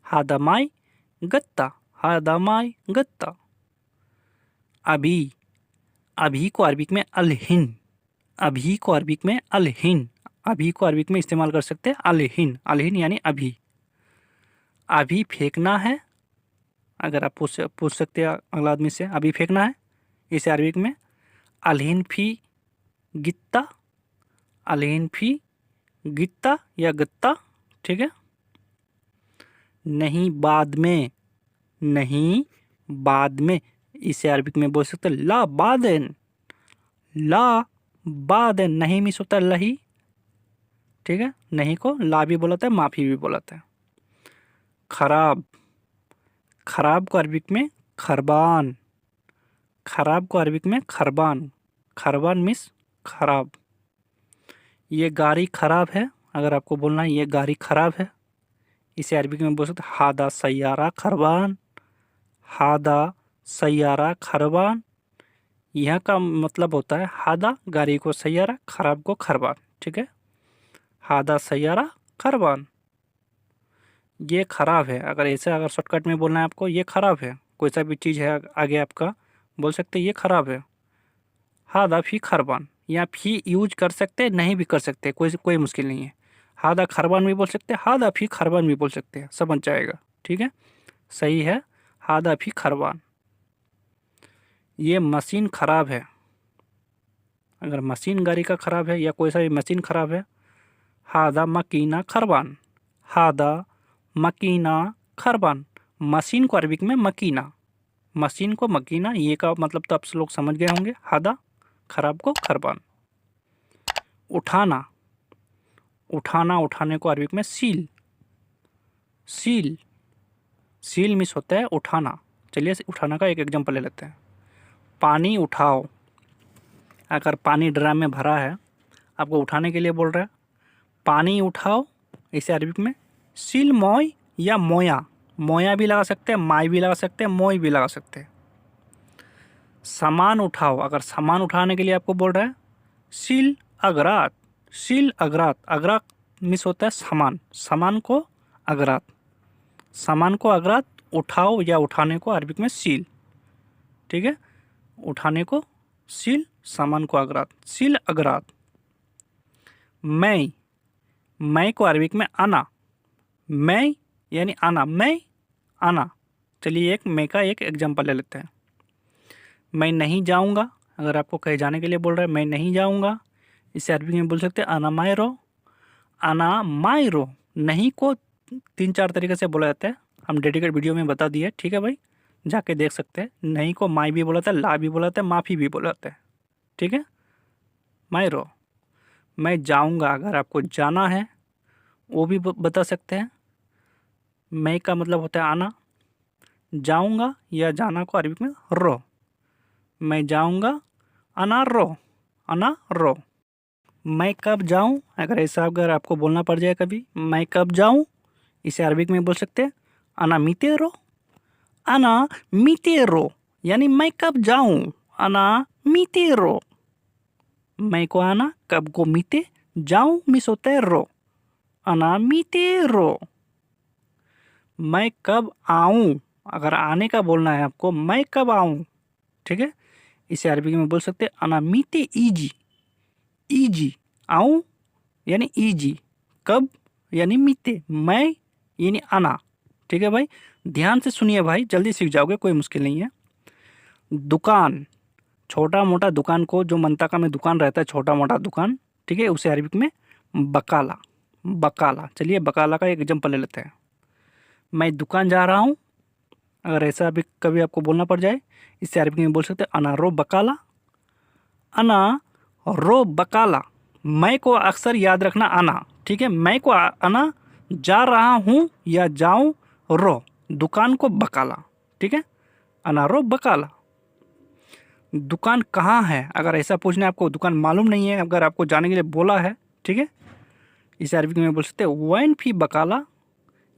हादा माई गत्ता, हादा माई गत्ता। अभी, अभी को अरबिक में अलहिन। अभी को अरबिक में अलहिन, अभी को अरबिक में इस्तेमाल कर सकते हैं अलहिन। अलहिन यानी अभी। अभी फेंकना है, अगर आप पूछ सकते हैं अगला आदमी से, अभी फेंकना है इसे अरबिक में। अलहिन फी गित्ता, अलहिन फी गित्ता या गत्ता, ठीक है। नहीं बाद में, नहीं बाद में, इसे अरबिक में बोल सकते हैं ला बादेन, ला बादेन। नहीं मिस होता है लही, ठीक है। नहीं को ला भी बोलाता है, माफी भी बोलाता है। खराब, खराब को अरबिक में खरबान, खराब को अरबिक में खरबान, खरबान मिस खराब। ये गाड़ी खराब है, अगर आपको बोलना है ये गाड़ी खराब है, इसे अरबिक में बोल सकते हैं हादा सैयारा खरबान, हादा सैयारा खरबान। यह का मतलब होता है हादा गाड़ी को सैयारा, खराब को खरबान, ठीक है। हादा सैयारा खरबान, ये खराब है। अगर ऐसे अगर शॉर्टकट में बोलना है आपको, ये खराब है, कोई सा भी चीज़ है आगे आपका, बोल सकते हैं ये खराब है। हादा फी खरबान, या फी यूज कर सकते नहीं भी कर सकते, कोई मुश्किल नहीं है। हादा खरबान भी बोल सकते हैं, हादा फी खरबान भी बोल सकते हैं, समझ जाएगा, ठीक है। सही है हादा फी खरबान। ये मशीन खराब है, अगर मशीन गाड़ी का खराब है या कोई सा भी मशीन खराब है, हादा मकीना खरबान, हादा मकीना खरबान। मशीन को अरबिक में मकीना, मशीन को मकीना, ये का मतलब तो आप लोग समझ गए होंगे। हादा खराब को खरबान। उठाना, उठाना, उठाने को अरबिक में सील, सील, सील मिस होता है उठाना। चलिए उठाना का एक एग्जांपल ले लेते हैं। पानी उठाओ, अगर पानी ड्राम में भरा है, आपको उठाने के लिए बोल रहा है, पानी उठाओ, इसे अरबिक में सील मोय या मोया, मोया भी लगा सकते हैं, माई भी लगा सकते हैं, मोय भी लगा सकते हैं। सामान उठाओ, अगर सामान उठाने के लिए आपको बोल रहा है सील अगरात, सील अगरात, अगरात मिस होता है सामान, सामान को अगरात, सामान को अगरात उठाओ या उठाने को अरबिक में सील, ठीक है। उठाने को सील, सामान को अगरात, सील अगरात। मैं, मैं को अरबिक में आना, मैं यानी आना, मैं आना। चलिए एक मैं का एक एग्जांपल ले लेते हैं। मैं नहीं जाऊंगा, अगर आपको कहीं जाने के लिए बोल रहा है मैं नहीं जाऊंगा, इसे अरबी में बोल सकते हैं अना मायरो, अना मायरो। नहीं को 3-4 तरीके से बोला जाता है, हम डेडिकेट वीडियो में बता दिए, ठीक है भाई, जाके देख सकते हैं। नहीं को माई भी बोला था, ला भी बोला था, माफ़ी भी बोला था, ठीक है। मायरो, मैं जाऊंगा, अगर आपको जाना है वो भी बता सकते हैं। मैं का मतलब होता है आना, जाऊंगा या जाना को अरबी में रो, मैं जाऊंगा अना रो, अना रो। मैं कब जाऊं, अगर ऐसा अगर आपको बोलना पड़ जाए कभी, मैं कब जाऊं, इसे अरबिक में बोल सकते हैं अना मीतेरो, अना मीतेरो, यानी मैं कब जाऊं, अना मीतेरो। मैं को आना, कब को मीते, जाऊं मिस होता है रो, अना मीतेरो। मैं कब आऊं, अगर आने का बोलना है आपको, मैं कब आऊं, ठीक है। इसे अरबी में बोल सकते हैं अना मीते ईजी, ईजी आऊं यानी ईजी, कब यानी मीते, मैं यानी आना, ठीक है भाई। ध्यान से सुनिए भाई, जल्दी सीख जाओगे, कोई मुश्किल नहीं है। दुकान, छोटा मोटा दुकान को, जो मंताका में दुकान रहता है छोटा मोटा दुकान, ठीक है, उसे अरबिक में बकाला, बकाला। चलिए बकाला का एक एग्जांपल ले लेते हैं। मैं दुकान जा रहा हूँ, अगर ऐसा भी कभी आपको बोलना पड़ जाए, इससे अरबी में बोल सकते हैं अना रो बकाला, अना रो बकाला। मैं को अक्सर याद रखना आना, ठीक है। मैं को आना, जा रहा हूँ या जाऊँ, रो, दुकान को बकाला, ठीक है, अना रो बकाला। दुकान कहाँ है, अगर ऐसा पूछना है आपको, दुकान मालूम नहीं है, अगर आपको जाने के लिए बोला है, ठीक है, इसे अरबी में बोल सकते हैं वैन फी बकाला,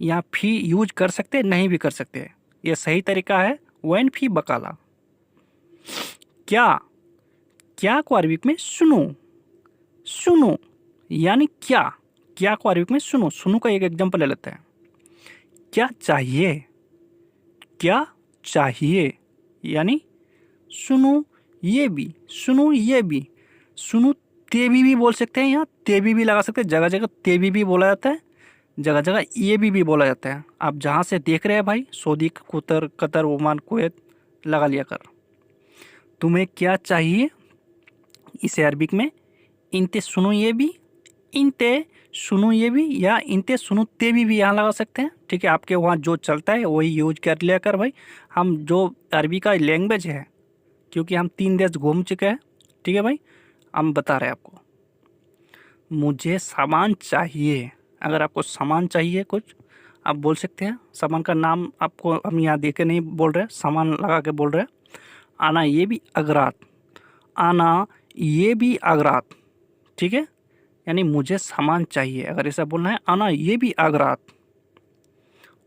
या फी यूज कर सकते नहीं भी कर सकते, यह सही तरीका है, वैन फी बकाला। क्या, क्या को अरबिक में सुनो, सुनो यानी क्या, क्या को अरबिक में सुनो, सुनो का एक एग्जांपल ले लेते हैं। क्या चाहिए, क्या चाहिए यानी सुनो ये भी, सुनो ये भी, सुनो तेबी भी बोल सकते हैं, यहाँ तेबी भी लगा सकते हैं, जगह जगह तेबी भी बोला जाता है, जगह जगह ये भी बोला जाता है। आप जहाँ से देख रहे हैं भाई, सऊदी, कतर, ओमान, कुवैत, लगा लिया कर। तुम्हें क्या चाहिए इसे अरबिक में? इनते सुनो ये भी, इनते सुनो ये भी, या इनते सुनो ते भी यहाँ लगा सकते हैं। ठीक है, आपके वहाँ जो चलता है वही यूज कर लिया कर भाई। हम जो अरबी का लैंग्वेज है, क्योंकि हम 3 देश घूम चुके हैं, ठीक है भाई, हम बता रहे हैं आपको। मुझे सामान चाहिए, अगर आपको सामान चाहिए कुछ, आप बोल सकते हैं। सामान का नाम आपको हम यहाँ दे के नहीं बोल रहे, सामान लगा के बोल रहे हैं। आना ये भी अगरात, आना ये भी अगरात, ठीक है, यानी मुझे सामान चाहिए, अगर ऐसा बोलना है। आना ये भी अगरात।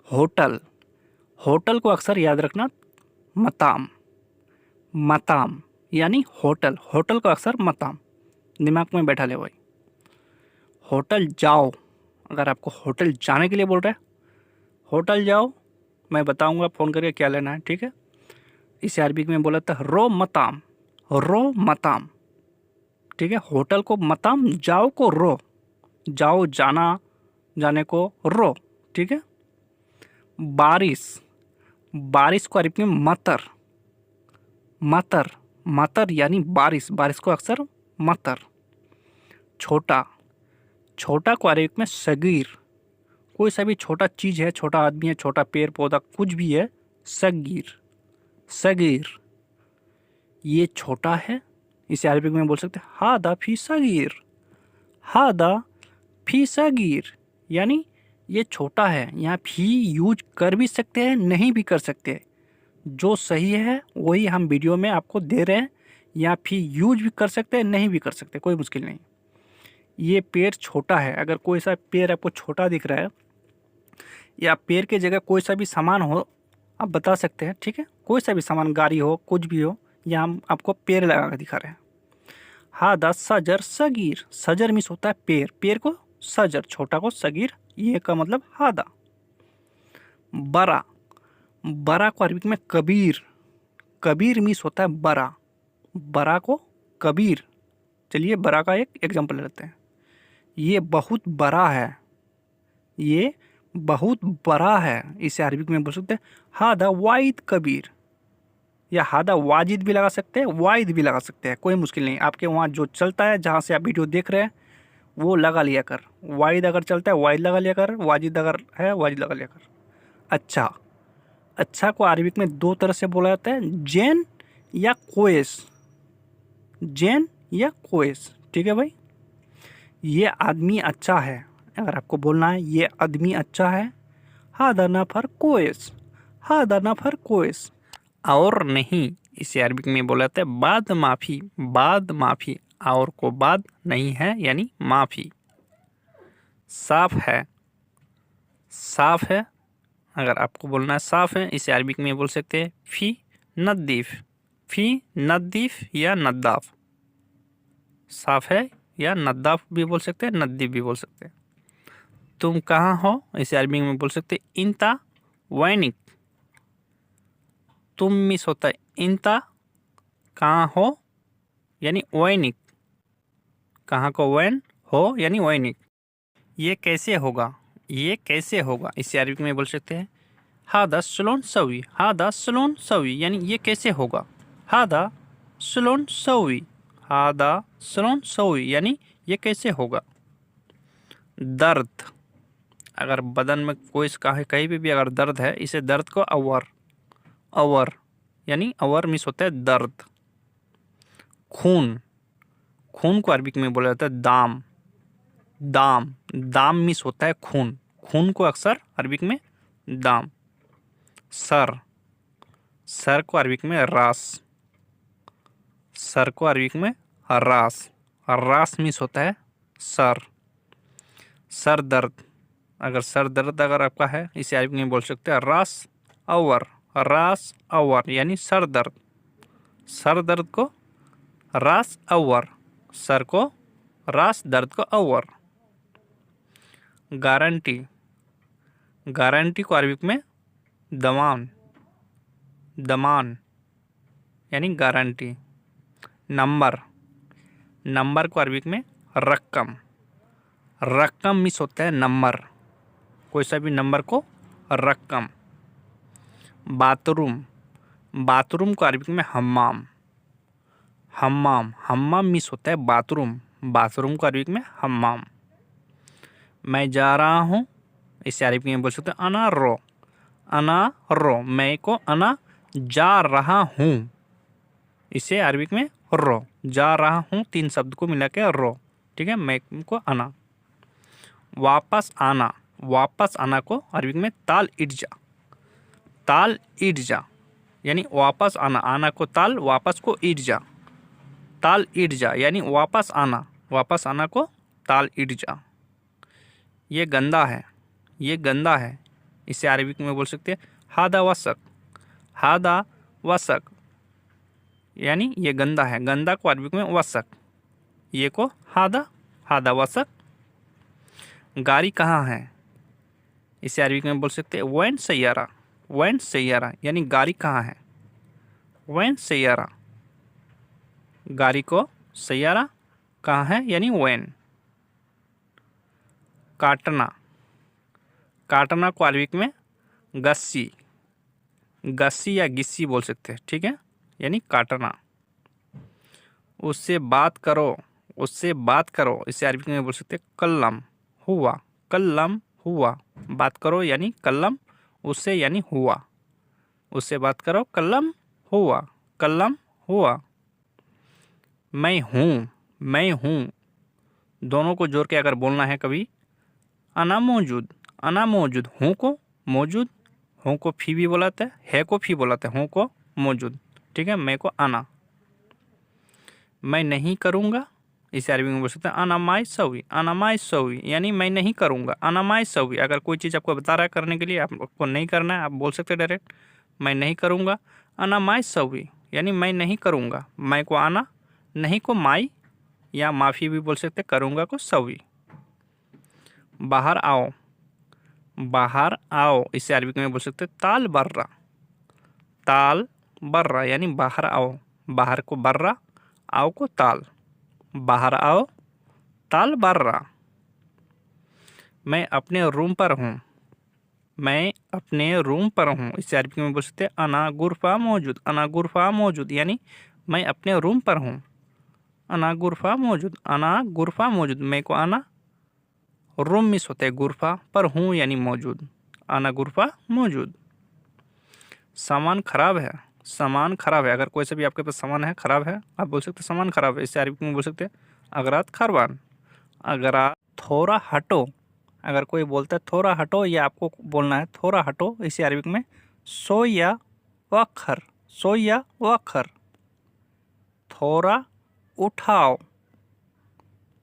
होटल, होटल को अक्सर याद रखना मताम, मताम यानी होटल, होटल को अक्सर मताम दिमाग में बैठा ले भाई। होटल जाओ, अगर आपको होटल जाने के लिए बोल रहे हैं, होटल जाओ, मैं बताऊंगा फ़ोन करके क्या लेना है, ठीक है। इसे अरबिक में बोला था रो मताम, रो मताम, ठीक है। होटल को मताम, जाओ को रो, जाओ जाना, जाने को रो, ठीक है। बारिश, बारिश को अरबी में मतर, मतर, मतर यानी बारिश, बारिश को अक्सर मतर। छोटा, छोटा को अरबी में सगीर, कोई सा भी छोटा चीज़ है, छोटा आदमी है, छोटा पेड़ पौधा कुछ भी है, सगीर, सगीर, ये छोटा है। इसे अरबिक में बोल सकते हैं हादा फी सगीर, हादा फी सगीर, यानी ये छोटा है। यहाँ फी यूज कर भी सकते हैं, नहीं भी कर सकते, जो सही है वही हम वीडियो में आपको दे रहे हैं। यहाँ फी यूज भी कर सकते हैं, नहीं भी कर सकते, कोई मुश्किल नहीं। ये पेड़ छोटा है, अगर कोई सा पेड़ आपको छोटा दिख रहा है, या पेड़ के जगह कोई सा भी सामान हो, आप बता सकते हैं, ठीक है। कोई सा भी सामान, गाड़ी हो, कुछ भी हो, यहाँ हम आपको पेड़ लगा कर दिखा रहे हैं। हादा सजर सगीर, सजर मिस होता है पेड़, पेड़ को सजर, छोटा को सगीर, ये का मतलब हादा। बड़ा, बड़ा को अरबी में कबीर, कबीर मिस होता है बड़ा, बड़ा को कबीर। चलिए बड़ा का एक एग्जांपल लेते हैं। ये बहुत बड़ा है, ये बहुत बड़ा है, इसे अरबिक में बोल सकते हैं हादा वाइद कबीर, या हादा वाजिद भी लगा सकते हैं, वाइद भी लगा सकते हैं, कोई मुश्किल नहीं। आपके वहाँ जो चलता है, जहाँ से आप वीडियो देख रहे हैं, वो लगा लिया कर। वाइद अगर चलता है वाइद लगा लिया कर, वाजिद अगर है वाजिद लगा लिया कर। अच्छा, अच्छा को अरबिक में 2 तरह से बोला जाता है, जैन या कोएस, जैन या कोएस, ठीक है भाई। ये आदमी अच्छा है, अगर आपको बोलना है ये आदमी अच्छा है, हादा नफर कोएस, हादा नफर कोएस। और नहीं, इसे अरबिक में बोला जाता है बाद माफ़ी, बाद माफ़ी, और को बाद नहीं है यानी माफ़ी। साफ है, साफ है, अगर आपको बोलना है साफ है, इसे अरबिक में बोल सकते हैं फ़ी नदीफ़, फ़ी नदीफ़ या नद्दाफ़। साफ है या नद्दाफ़ भी बोल सकते हैं, नदीफ़ भी बोल सकते हैं। तुम कहाँ हो, इसे अरबी में बोल सकते हैं इंता वैनिक, तुम मिस होता है इंता, कहाँ हो यानी वैनिक, कहाँ को वैन हो यानी वैनिक। ये कैसे होगा, ये कैसे होगा, इसे अरबी में बोल सकते हैं हादा सलोन सवी, हादा सलोन सवी, यानी ये कैसे होगा, हादा सलोन सवी, हादा सलोन सवी, यानी ये कैसे होगा। दर्द, अगर बदन में कोई कहीं भी अगर दर्द है, इसे दर्द को अवर, अवर यानी अवर मिस होता है दर्द। खून, खून को अरबिक में बोला जाता है दाम, दाम, दाम मिस होता है खून, खून को अक्सर अरबिक में दाम। सर, सर को अरबिक में रास, सर को अरबिक में रास, रास मिस होता है सर। सर दर्द, अगर सर दर्द अगर आपका है, इसे अरबी में बोल सकते हैं रास अवर, रास अवर यानी सर दर्द। सर दर्द को रास अवर, सर को रास, दर्द को अवर। गारंटी, गारंटी को अरबी में दमान, दमान यानी गारंटी। नंबर, नंबर को अरबी में रकम, रकम मिस होता है नंबर, कोई सा भी नंबर को रकम। बाथरूम, बाथरूम को अरबिक में हम्माम। हम्माम, हम्माम मिस होता है बाथरूम, बाथरूम को अरबिक में हम्माम। मैं जा रहा हूँ, इसे अरबिक में बोल सकते हैं अना रो। अना रो, मैं को अना जा रहा हूँ, इसे अरबिक में रो। जा रहा हूँ 3 शब्द को मिला के रो, ठीक है। मैं को अना। वापस आना, वापस आना को अरबिक में ताल इर्जा। ताल इर्जा यानी वापस आना, आना को ताल, वापस को इर्जा। ताल इर्जा यानी वापस आना, वापस आना को ताल इर्जा। ये गंदा है, ये गंदा है, इसे अरबिक में बोल सकते हैं हादा वसक। हादा वसक यानी ये गंदा है, गंदा को अरबिक में वसक, ये को हादा, हादा वसक। गाड़ी कहाँ है, इसे अरबिक में बोल सकते हैं वैन सैयारा। वैन सैयारा यानी गाड़ी कहाँ है, वैन सैयारा। गाड़ी को सैयारा कहाँ है यानी वैन। काटना, काटना को अरबिक में गस्सी। गस्सी या गिस्सी बोल सकते हैं, ठीक है, यानी काटना। उससे बात करो, उससे बात करो, इसे अरबिक में बोल सकते हैं कल्लम हुआ। कल्लम हुआ, बात करो यानी कल्लम, उससे यानी हुआ। उससे बात करो कल्लम हुआ, कल्लम हुआ। मैं हूँ, मैं हूँ, दोनों को जोड़ के अगर बोलना है कभी, अना मौजूद। अना मौजूद, हूँ को मौजूद, हूँ को फी भी बोलाते हैं, है को फी बोलाते हैं, हूँ को मौजूद, ठीक है। मैं को अना। मैं नहीं करूँगा, इसे अरबी में बोल सकते हैं अना माई सवी। अना माई सवी यानी मैं नहीं करूँगा, अना माई सवी। अगर कोई चीज़ आपको बता रहा है करने के लिए, आपको नहीं करना है, आप बोल सकते हैं डायरेक्ट मैं नहीं करूँगा। अना माई सवी यानी मैं नहीं करूँगा, मैं को आना, नहीं को माई या माफ़ी भी बोल सकते, करूँगा को सवी। बाहर आओ, बाहर आओ, इसे अरबी में बोल सकते ताल बर्रा। ताल बर्रा यानी बाहर आओ, बाहर को बर्रा, आओ को ताल। बाहर आओ, ताल बर्रा। मैं अपने रूम पर हूँ, मैं अपने रूम पर हूँ, इसे अरबी में बोल सकते अना गुरफा मौजूद। अना गुरफा मौजूद यानी मैं अपने रूम पर हूँ, अना गुरफा मौजूद। अना गुरफा मौजूद, मैं को आना, रूम मिस होते हैं, गुरफा पर हूँ यानी मौजूद, आना गुरफा मौजूद। सामान खराब है, सामान खराब है, अगर कोई से भी आपके पास सामान है खराब है, आप बोल सकते सामान खराब है, इससे अरबी में बोल सकते हैं अगरात खरबान। अगरात, थोड़ा हटो, अगर कोई बोलता है थोड़ा हटो, ये आपको बोलना है थोड़ा हटो, इसे अरबी में सोया वखर। सोया वखर। थोड़ा उठाओ,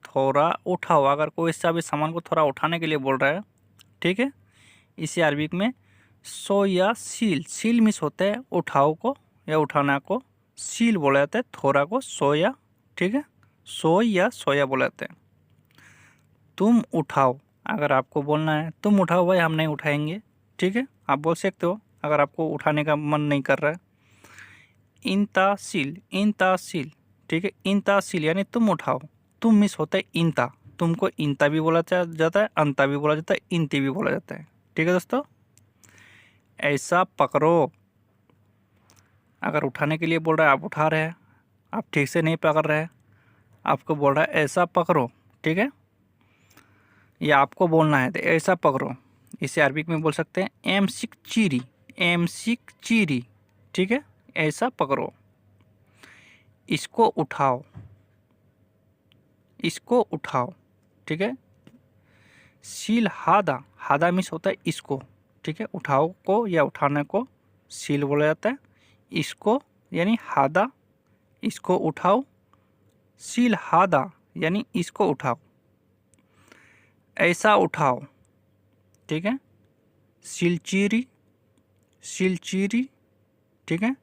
थोड़ा उठाओ, अगर कोई इससे अभी सामान को थोड़ा उठाने के लिए बोल रहा है, ठीक है, इसे अरबिक में सो या सील। सील मिस होते हैं उठाओ को या उठाना को सील बोला जाता है, थोड़ा को सोया, ठीक है, सो या सोया बोला जाता है। तुम उठाओ, अगर आपको बोलना है तुम उठाओ भाई, हम नहीं उठाएंगे, ठीक है, आप बोल सकते हो अगर आपको उठाने का मन नहीं कर रहा है। इंता सील, इंता सील, ठीक है, इंता सील यानी तुम उठाओ। तुम मिस होता है इंता, तुमको इंता भी बोला जाता है, अंता भी बोला जाता है, इंती भी बोला जाता है, ठीक है दोस्तों। ऐसा पकड़ो, अगर उठाने के लिए बोल रहा है, आप उठा रहे हैं, आप ठीक से नहीं पकड़ रहे हैं, आपको बोल रहा है ऐसा पकड़ो, ठीक है, या आपको बोलना है तो ऐसा पकड़ो, इसे अरबिक में बोल सकते हैं एम सिक चीरी। एम सिक चीरी, ठीक है, ऐसा पकड़ो। इसको उठाओ, इसको उठाओ, ठीक है। सील हादा, हादा मिस होता है इसको, ठीक है, उठाओ को या उठाने को सील बोला जाता है। इसको यानी हादा, इसको उठाओ, सील हादा यानी इसको उठाओ। ऐसा उठाओ, ठीक है, सिलचीरी, सिलचीरी, ठीक है,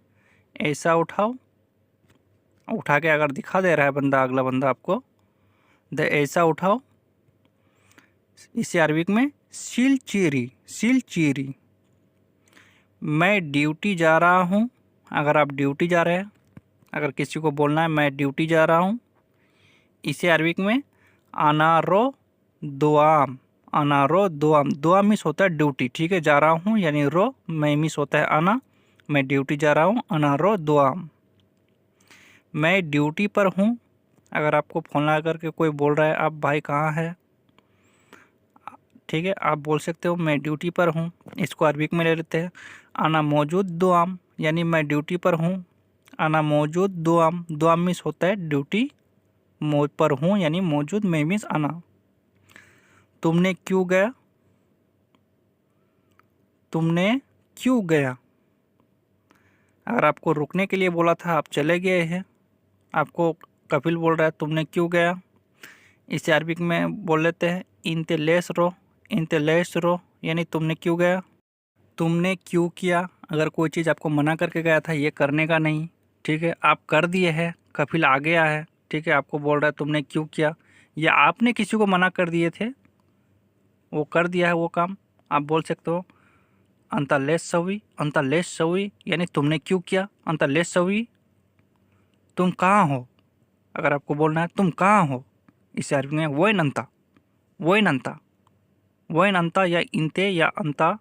ऐसा उठाओ। उठा के अगर दिखा दे रहा है बंदा, अगला बंदा आपको, द ऐसा उठाओ, इसे अरबिक में सिलचीरी, सिलचीरी। मैं ड्यूटी जा रहा हूँ, अगर आप ड्यूटी जा रहे हैं, अगर किसी को बोलना है मैं ड्यूटी जा रहा हूँ, इसे अरबिक में अनारो दुआम। आना रो दुआम। दुआम मिस होता है ड्यूटी, ठीक है, जा रहा हूँ, यानी रो। मैं मिस होता है आना, मैं ड्यूटी जा रहा हूँ, आना रो दुआम। मैं ड्यूटी पर हूँ। अगर आपको फ़ोन लगा करके कोई बोल रहा है आप भाई कहाँ है, ठीक है, आप बोल सकते हो मैं ड्यूटी पर हूँ। इसको अरबिक में ले लेते हैं, आना मौजूद दुआम, यानी मैं ड्यूटी पर हूँ। आना मौजूद दुआम, दुआम मिस होता है ड्यूटी, मौज पर हूँ यानी मौजूद, मैं मिस आना। तुमने क्यों गया, तुमने क्यों गया। अगर आपको रुकने के लिए बोला था आप चले गए हैं, आपको कपिल बोल रहा है तुमने क्यों गया, इसे अरबिक में बोल लेते हैं इनते लेस रो। इनते लेस रो यानी तुमने क्यों गया। तुमने क्यों किया, अगर कोई चीज़ आपको मना करके गया था ये करने का नहीं, ठीक है, आप कर दिए हैं, कपिल आ गया है, ठीक है, आपको बोल रहा है तुमने क्यों किया, या आपने किसी को मना कर दिए थे वो कर दिया है वो काम, आप बोल सकते हो अंतलेस सवी। अंतलेस सवी यानी तुमने क्यों किया। अंतलेस सवी, तुम कहाँ हो, अगर आपको बोलना है तुम कहाँ हो, इसे अरबी में वोइन अंता। वोइन अंता, वोइन अंता या इंते या अंता,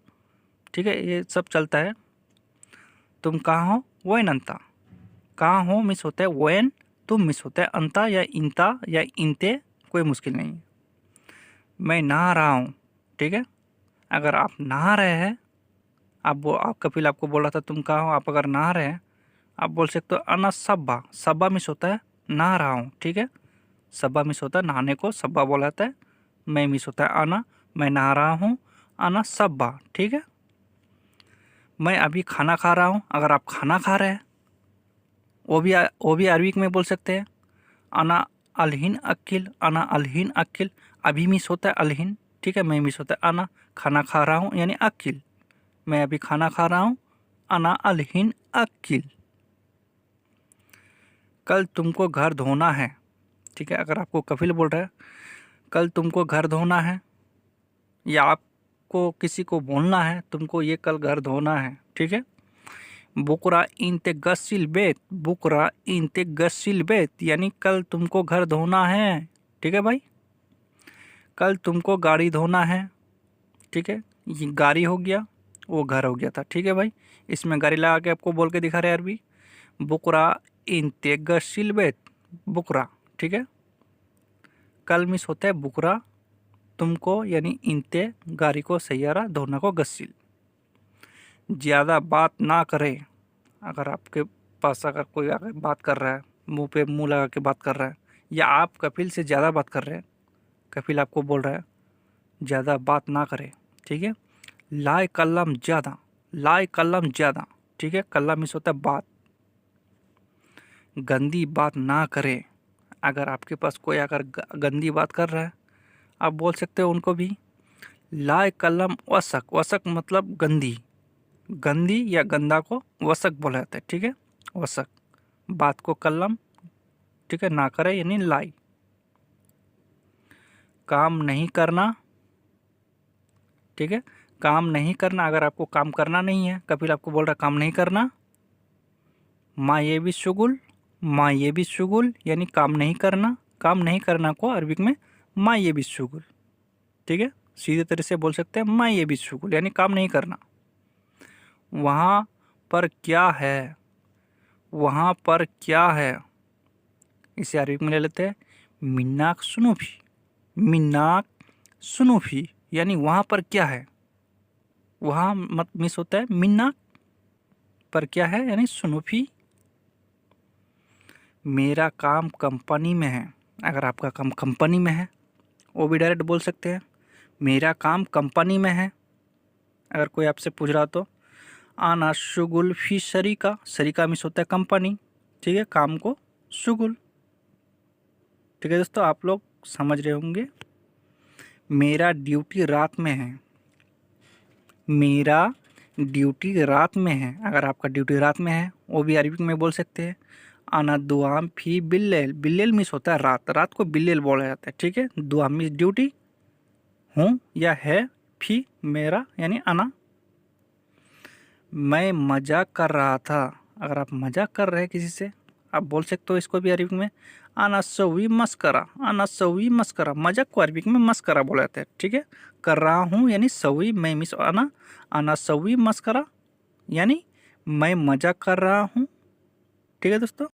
ठीक है, ये सब चलता है। तुम कहाँ हो, वोइन अंता। कहाँ हो मिस होता है वोइन, तुम मिस होता है अंता या इंता या इंते, कोई मुश्किल नहीं है। मैं नहा रहा हूँ, ठीक है, अगर आप नहा रहे हैं, आप कपिल आपको बोल रहा था तुम कहाँ हो, आप अगर नहा रहे हैं आप बोल सकते हो अना सब्बा। सब्बा मिस होता है नहा रहा हूँ, ठीक है, सब्बा मिस होता है नहाने को, सब्बा बोला जाता है। मैं मिस होता है आना, मैं नहा रहा हूँ, आना सब्बा, ठीक है। मैं अभी खाना खा रहा हूँ, अगर आप खाना खा रहे हैं वो भी अरबिक में बोल सकते हैं अना अलहिन अक्किल। अना अलहिन अक्किल, अभी मिस होता है अलहिन, ठीक है, मैं मिस होता है आना, खाना खा रहा हूँ यानी अक्किल, मैं अभी खाना खा रहा हूँ, अना अलहिन अक्किल। कल तुमको घर धोना है, ठीक है, अगर आपको कपिल बोल रहा है कल तुमको घर धोना है, या आपको किसी को बोलना है तुमको ये कल घर धोना है, ठीक है। बुकरा इंते गस्सिल बेत, बुकरा इंते गस्सिल बेत यानी कल तुमको घर धोना है, ठीक है भाई। कल तुमको गाड़ी धोना है, ठीक है, ये गाड़ी हो गया, वो घर हो गया था, ठीक है भाई। इसमें गाड़ी लगा के आपको बोल के दिखा रहे अरबी, बुकरा इंते गस्सिल बेत, बुकरा, ठीक है। कल मिस होता है बुकरा, तुमको यानी इंते गाड़ी को सैयारा धोना को गस्सिल। ज़्यादा बात ना करे, अगर आपके पास अगर कोई अगर बात कर रहा है, मुंह पे मुंह लगा के बात कर रहा है, या आप कपिल से ज़्यादा बात कर रहे हैं, कपिल आपको बोल रहा है ज़्यादा बात ना करे, ठीक है। लाए कलम ज़्यादा, लाए कलम ज़्यादा, ठीक है, कलम मिस होता है बात। गंदी बात ना करे, अगर आपके पास कोई अगर गंदी बात कर रहा है आप बोल सकते हो उनको भी लाए कलम वसक। वसक मतलब गंदी, गंदी या गंदा को वसक बोला जाता है, ठीक है, वसक। बात को कलम, ठीक है, ना करे यानी लाई। काम नहीं करना, ठीक है, काम नहीं करना, अगर आपको काम करना नहीं है, कपिल आपको बोल रहा काम नहीं करना, माँ ये भी शुगुल। माँ ये भी शुगुल यानी काम नहीं करना, काम नहीं करना को अरबिक में माँ ये भी शुगुल, ठीक है, सीधे तरह से बोल सकते हैं माँ ये भी शुगुल यानी काम नहीं करना। वहाँ पर क्या है, वहाँ पर क्या है, इसे अरबिक में ले लेते हैं मिन्नाक सुनूफी। मिन्नाक सुनूफी यानी वहाँ पर क्या है, वहाँ मत मिस होता है मिन्नाक, पर क्या है यानी सुनूफी। मेरा काम कंपनी में है, अगर आपका काम कंपनी में है वो भी डायरेक्ट बोल सकते हैं मेरा काम कंपनी में है। अगर कोई आपसे पूछ रहा तो आना शुगुल फी शरीका, शरीका मिस होता है कंपनी, ठीक है, काम को शुगुल, ठीक है दोस्तों, आप लोग समझ रहे होंगे। मेरा ड्यूटी रात में है, मेरा ड्यूटी रात में है, अगर आपका ड्यूटी रात में है वो भी अरबिक में बोल सकते हैं आना दुआम फी बिल्लेल। बिल्लेल मिस होता है रात, रात को बिल्लेल बोला जाता है, ठीक है। दुआम मिस ड्यूटी, हूँ या है, फी मेरा यानी आना। मैं मजाक कर रहा था, अगर आप मजाक कर रहे हैं किसी से आप बोल सकते हो इसको भी अरबिक में आना सवी मस्करा, आना सवी मस्करा, मजाक को अरबिक में मस्करा बोला जाता है। ठीक है, कर रहा हूँ यानी सवी मैं मिस आना सवी मस्करा यानी मैं मजाक कर रहा हूँ। ठीक है दोस्तों,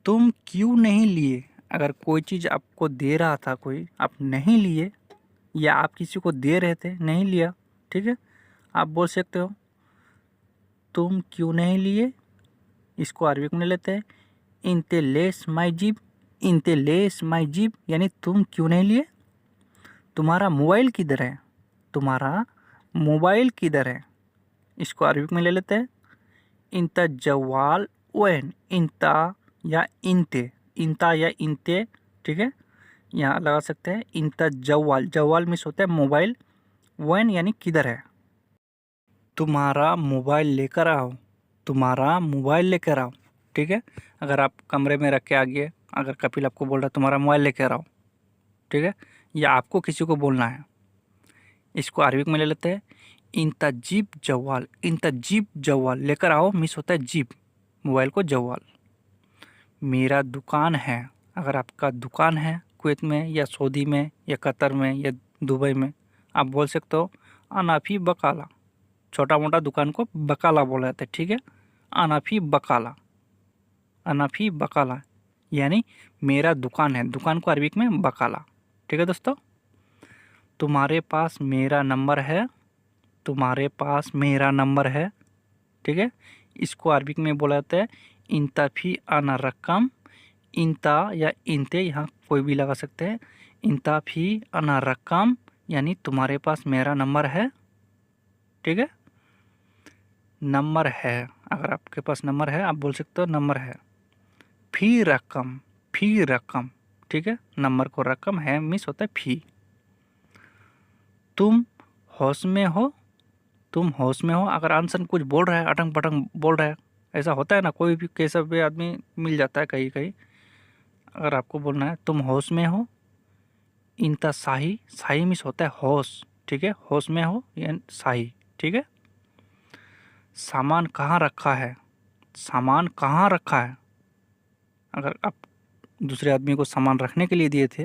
तुम क्यों नहीं लिए, अगर कोई चीज़ आपको दे रहा था कोई, आप नहीं लिए, या आप किसी को दे रहे थे नहीं लिया, ठीक है, आप बोल सकते हो तुम क्यों नहीं लिए। इसको अरबिक में लेते हैं इंते लेस माई जीब, इंते लेस माई जीब यानी तुम क्यों नहीं लिए। तुम्हारा मोबाइल किधर है, तुम्हारा मोबाइल किधर है, इसको अरबिक में ले लेते हैं इंता जवाल वैन, इंता या इंते, इंता या इंते, ठीक है, यहाँ लगा सकते हैं इंता जवाल, जवाल मिस होता है मोबाइल, वैन यानी किधर है। तुम्हारा मोबाइल लेकर आओ, तुम्हारा मोबाइल लेकर आओ। ठीक है, अगर आप कमरे में रख के आ गए, अगर कपिल आपको बोल रहा है तुम्हारा मोबाइल लेकर आओ, ठीक है, या आपको किसी को बोलना है, इसको अरबिक में ले लेते हैं इंता जीप जवाल, इंता जीप जवाल, लेकर आओ मिस होता है जीप, मोबाइल को जवाल। मेरा दुकान है, अगर आपका दुकान है कुवैत में या सऊदी में या कतर में या दुबई में, आप बोल सकते हो अनाफी बकाला, छोटा मोटा दुकान को बकाला बोला जाता है। ठीक है, अनाफी बकाला, अनाफी बकाला यानी मेरा दुकान है, दुकान को अरबिक में बकाला। ठीक है दोस्तों, तुम्हारे पास मेरा नंबर है, तुम्हारे पास मेरा नंबर है। ठीक है, इसको अरबिक में बोला जाता है इंता फी आना रकम, इंता या इंते यहाँ कोई भी लगा सकते हैं, इंता फी आना रकम यानी तुम्हारे पास मेरा नंबर है। ठीक है, नंबर है, अगर आपके पास नंबर है आप बोल सकते हो नंबर है। फी रकम, फी रकम, ठीक है, नंबर को रकम है मिस होता है फी। तुम होश में हो, तुम होश में हो, अगर आंसर कुछ बोल रहा है अटंग पटंग बोल रहा है, ऐसा होता है ना, कोई भी कैसा भी आदमी मिल जाता है कहीं कहीं, अगर आपको बोलना है तुम होश में हो, इंता शाही, शाही मिस होता है होश, ठीक है, होश में हो या शाही। ठीक है, सामान कहाँ रखा है, सामान कहाँ रखा है, अगर आप दूसरे आदमी को सामान रखने के लिए दिए थे,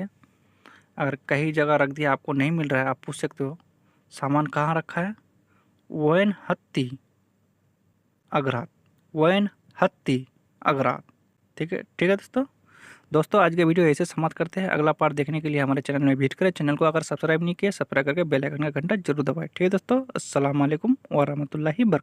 अगर कहीं जगह रख दिया आपको नहीं मिल रहा है, आप पूछ सकते हो सामान कहाँ रखा है, वैन हत्ती अगरात, वैन हत्ती अगरात। ठीक है, ठीक है दोस्तों आज के वीडियो ऐसे समाप्त करते हैं। अगला पार्ट देखने के लिए हमारे चैनल में विजिट करें। चैनल को अगर सब्सक्राइब नहीं किया, सब्सक्राइब करके बेल आइकन का घंटा जरूर दबाएं। ठीक है दोस्तों, अस्सलाम वालेकुम व रहमतुल्लाहि व बरकातहू।